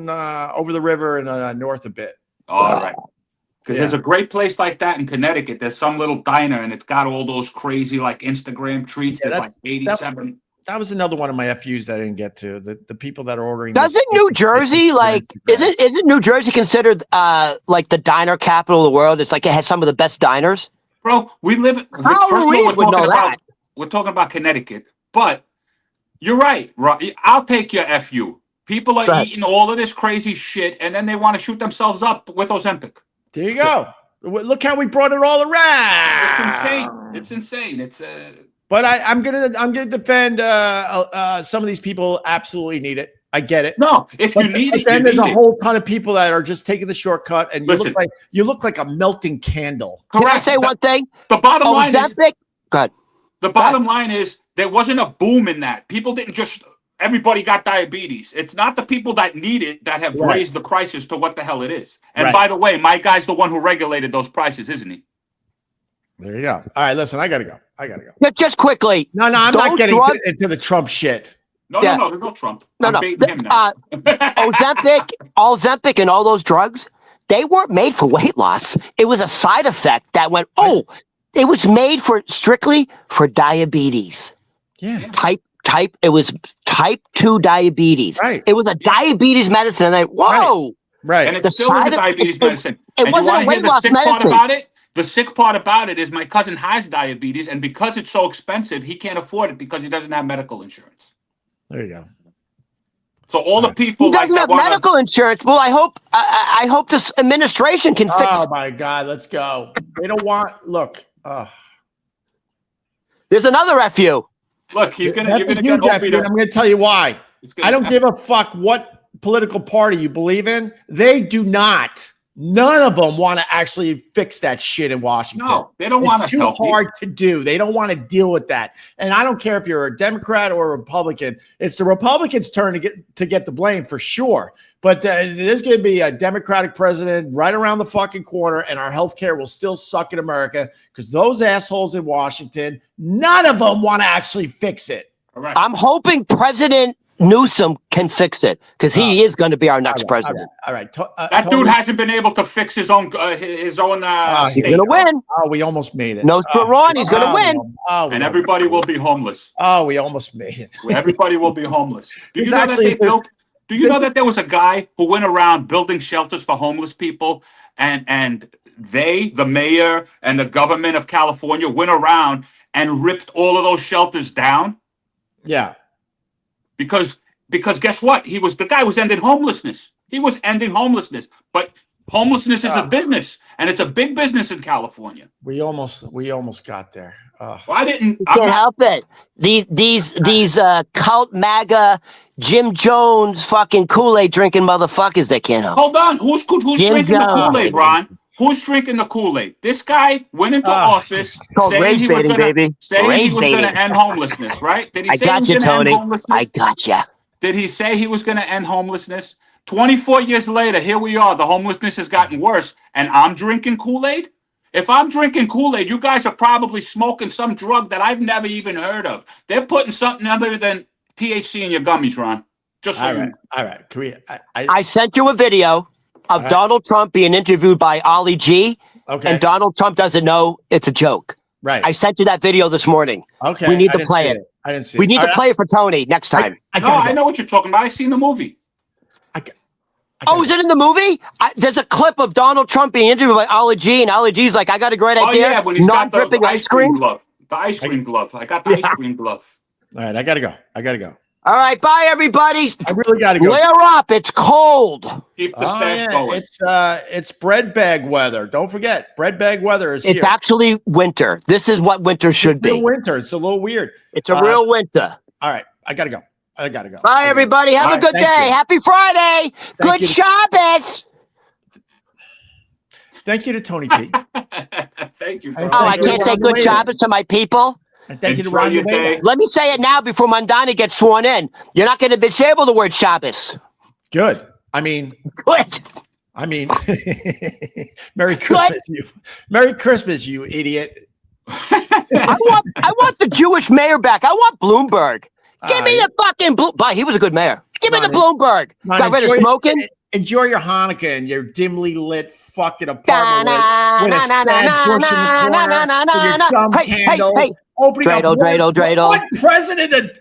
over the river and north a bit. All right. Because there's a great place like that in Connecticut. There's some little diner, and it's got all those crazy like Instagram treats. There's like 87. That was another one of my FUs that I didn't get to. The people that are ordering. Doesn't New Jersey isn't New Jersey considered like the diner capital of the world? It's like it has some of the best diners. Bro, we live. We're talking about Connecticut, but you're right. I'll take your FU. People are eating all of this crazy shit, and then they want to shoot themselves up with Ozempic. There you go. Look how we brought it all around. It's insane. But I'm gonna defend some of these people absolutely need it. I get it. No, if you need it, then you there's need a it. whole ton of people that are just taking the shortcut, and Listen. you look like a melting candle. Can I Correct. say one thing? The bottom line is Ozempic. Good. the bottom line is there wasn't a boom in that. People didn't just everybody got diabetes. It's not the people that need it that have Right. raised the prices to what the hell it is. And Right. by the way, my guy's the one who regulated those prices, isn't he? There you go. All right, listen, I gotta go. Just quickly. No, I'm not Those getting drugs- into the Trump shit. No, Yeah. there's no Trump. No, I'm no. baiting him now. Ozempic and all those drugs, they weren't made for weight loss. It was a side effect that went, it was made strictly for diabetes. Yeah. It was type 2 diabetes. Right. It was a diabetes medicine. And whoa. Right. And The it's still in side the of- diabetes it- medicine. it And wasn't you a want to weight hear the loss sick part medicine. about it? The sick part about it is my cousin has diabetes, and because it's so expensive, he can't afford it because he doesn't have medical insurance. There you go. So all the people Who doesn't that have wanna- medical insurance? Well, I hope this administration can fix. Oh my God, let's go. They don't want. Look. There's another FU. Look, he's going to That's give it a again. huge effort, and I'm going to tell you why. I don't give a fuck what political party you believe in. They do not. None of them want to actually fix that shit in Washington. No, they don't want It's to too help hard to do. They don't want to deal with that. And I don't care if you're a Democrat or a Republican. It's the Republicans' turn to get the blame for sure. But there's going to be a Democratic president right around the fucking corner, and our healthcare will still suck in America because those assholes in Washington, none of them want to actually fix it. All right. I'm hoping President Newsom can fix it because he is going to be our next president. All right. That dude hasn't been able to fix his own. He's state. going to win. Oh, we almost made it. No Ron, he's going to win. And everybody will be homeless. Oh, we almost made it. Everybody will be homeless. Do you It's know that actually- they built? Do you know that there was a guy who went around building shelters for homeless people, and the mayor and the government of California went around and ripped all of those shelters down? Yeah. Because guess what? The guy was ending homelessness. He was ending homelessness, but homelessness is a business, and it's a big business in California. We almost got there. Well, I didn't. You can't help it. These cult MAGA Jim Jones fucking Kool-Aid drinking motherfuckers, they can't help. Hold on. Who's drinking the Jones. Kool-Aid, Ron? Who's drinking the Kool-Aid? This guy went into office called saying rage he was baiting, gonna baby. saying Rage he was going baiting. to end homelessness, right? Did he I say got he you, was going to end Tony. homelessness? I got you. Did he say he was going to end homelessness? 24 years later, here we are. The homelessness has gotten worse, and I'm drinking Kool-Aid? If I'm drinking Kool-Aid, you guys are probably smoking some drug that I've never even heard of. They're putting something other than THC in your gummies, Ron. Just so All you right. know. All right. Can we? I sent you a video of right. Donald Trump being interviewed by Ollie G, Okay. and Donald Trump doesn't know it's a joke. Right. I sent you that video this morning. Okay. We need I to didn't play see it. I didn't see We it. need All to right, play it for Tony next time. I No, gotta I go. know what you're talking about. I've seen the movie. Oh, is it in the movie? There's a clip of Donald Trump being interviewed by Ollie G, and Ollie G's like, I got a great Oh, idea. yeah, when he's got the Non-dripping ice cream glove. The ice cream glove. I got the ice cream glove. All right. I gotta go. All right, bye, everybody. I really gotta go. Layer up. It's cold. Keep the stash going. It's bread bag weather. Don't forget, bread bag weather is It's here. actually winter. This is what winter should It's be. winter. It's a little weird. It's a real winter. All right. I gotta go. Bye, everybody. Have All a right, good thank day. you. Happy Friday. Good you. Shabbos. Thank you to Tony P. Thank you. Oh, Oh, I Thank you. can't say good Shabbos to my people. And thank you to Enjoy Ron your day. Let me say it now before Mandana gets sworn in. You're not going to disable the word Shabbos. Good. I mean, Good. Merry Christmas, you. Merry Christmas, you idiot. I want the Jewish mayor back. I want Bloomberg. Give me the fucking Bloomberg. He was a good mayor. Give me the Bloomberg. Ron, Got rid of enjoy- smoking. Enjoy your Hanukkah and your dimly lit fucking apartment with a sad bush in the corner with your dumb candle. Hey. Opening up Dreidel. One president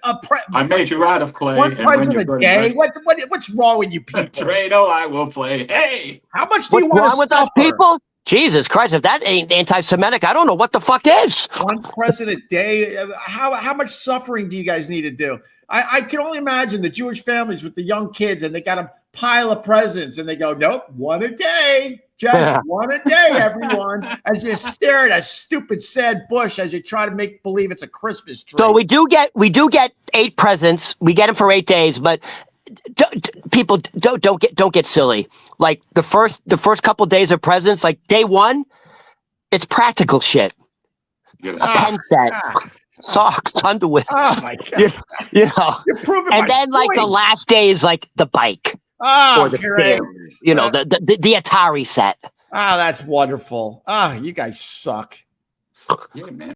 I made you out of clay. one and when president you're day. good, What's wrong with you people? Dreidel, I will play. Hey, How much do you What's want wrong to with us suffer? people? Jesus Christ, if that ain't anti-Semitic, I don't know what the fuck is. One president day. How much suffering do you guys need to do? I can only imagine the Jewish families with the young kids, and they got a pile of presents, and they go, "Nope, one a day, just one a day, everyone." As you stare at a stupid, sad bush, as you try to make believe it's a Christmas tree. So we do get 8 presents. We get them for 8 days, but people don't get silly. Like the first couple days of presents, like day one, it's practical shit. Yes. A pen set, socks, underwear. Oh my God. You know. You're proving And my then like the point. last day is like the bike Oh, or the great. stairs. You know, the Atari set. Oh, that's wonderful. Oh, you guys suck. Yeah, man.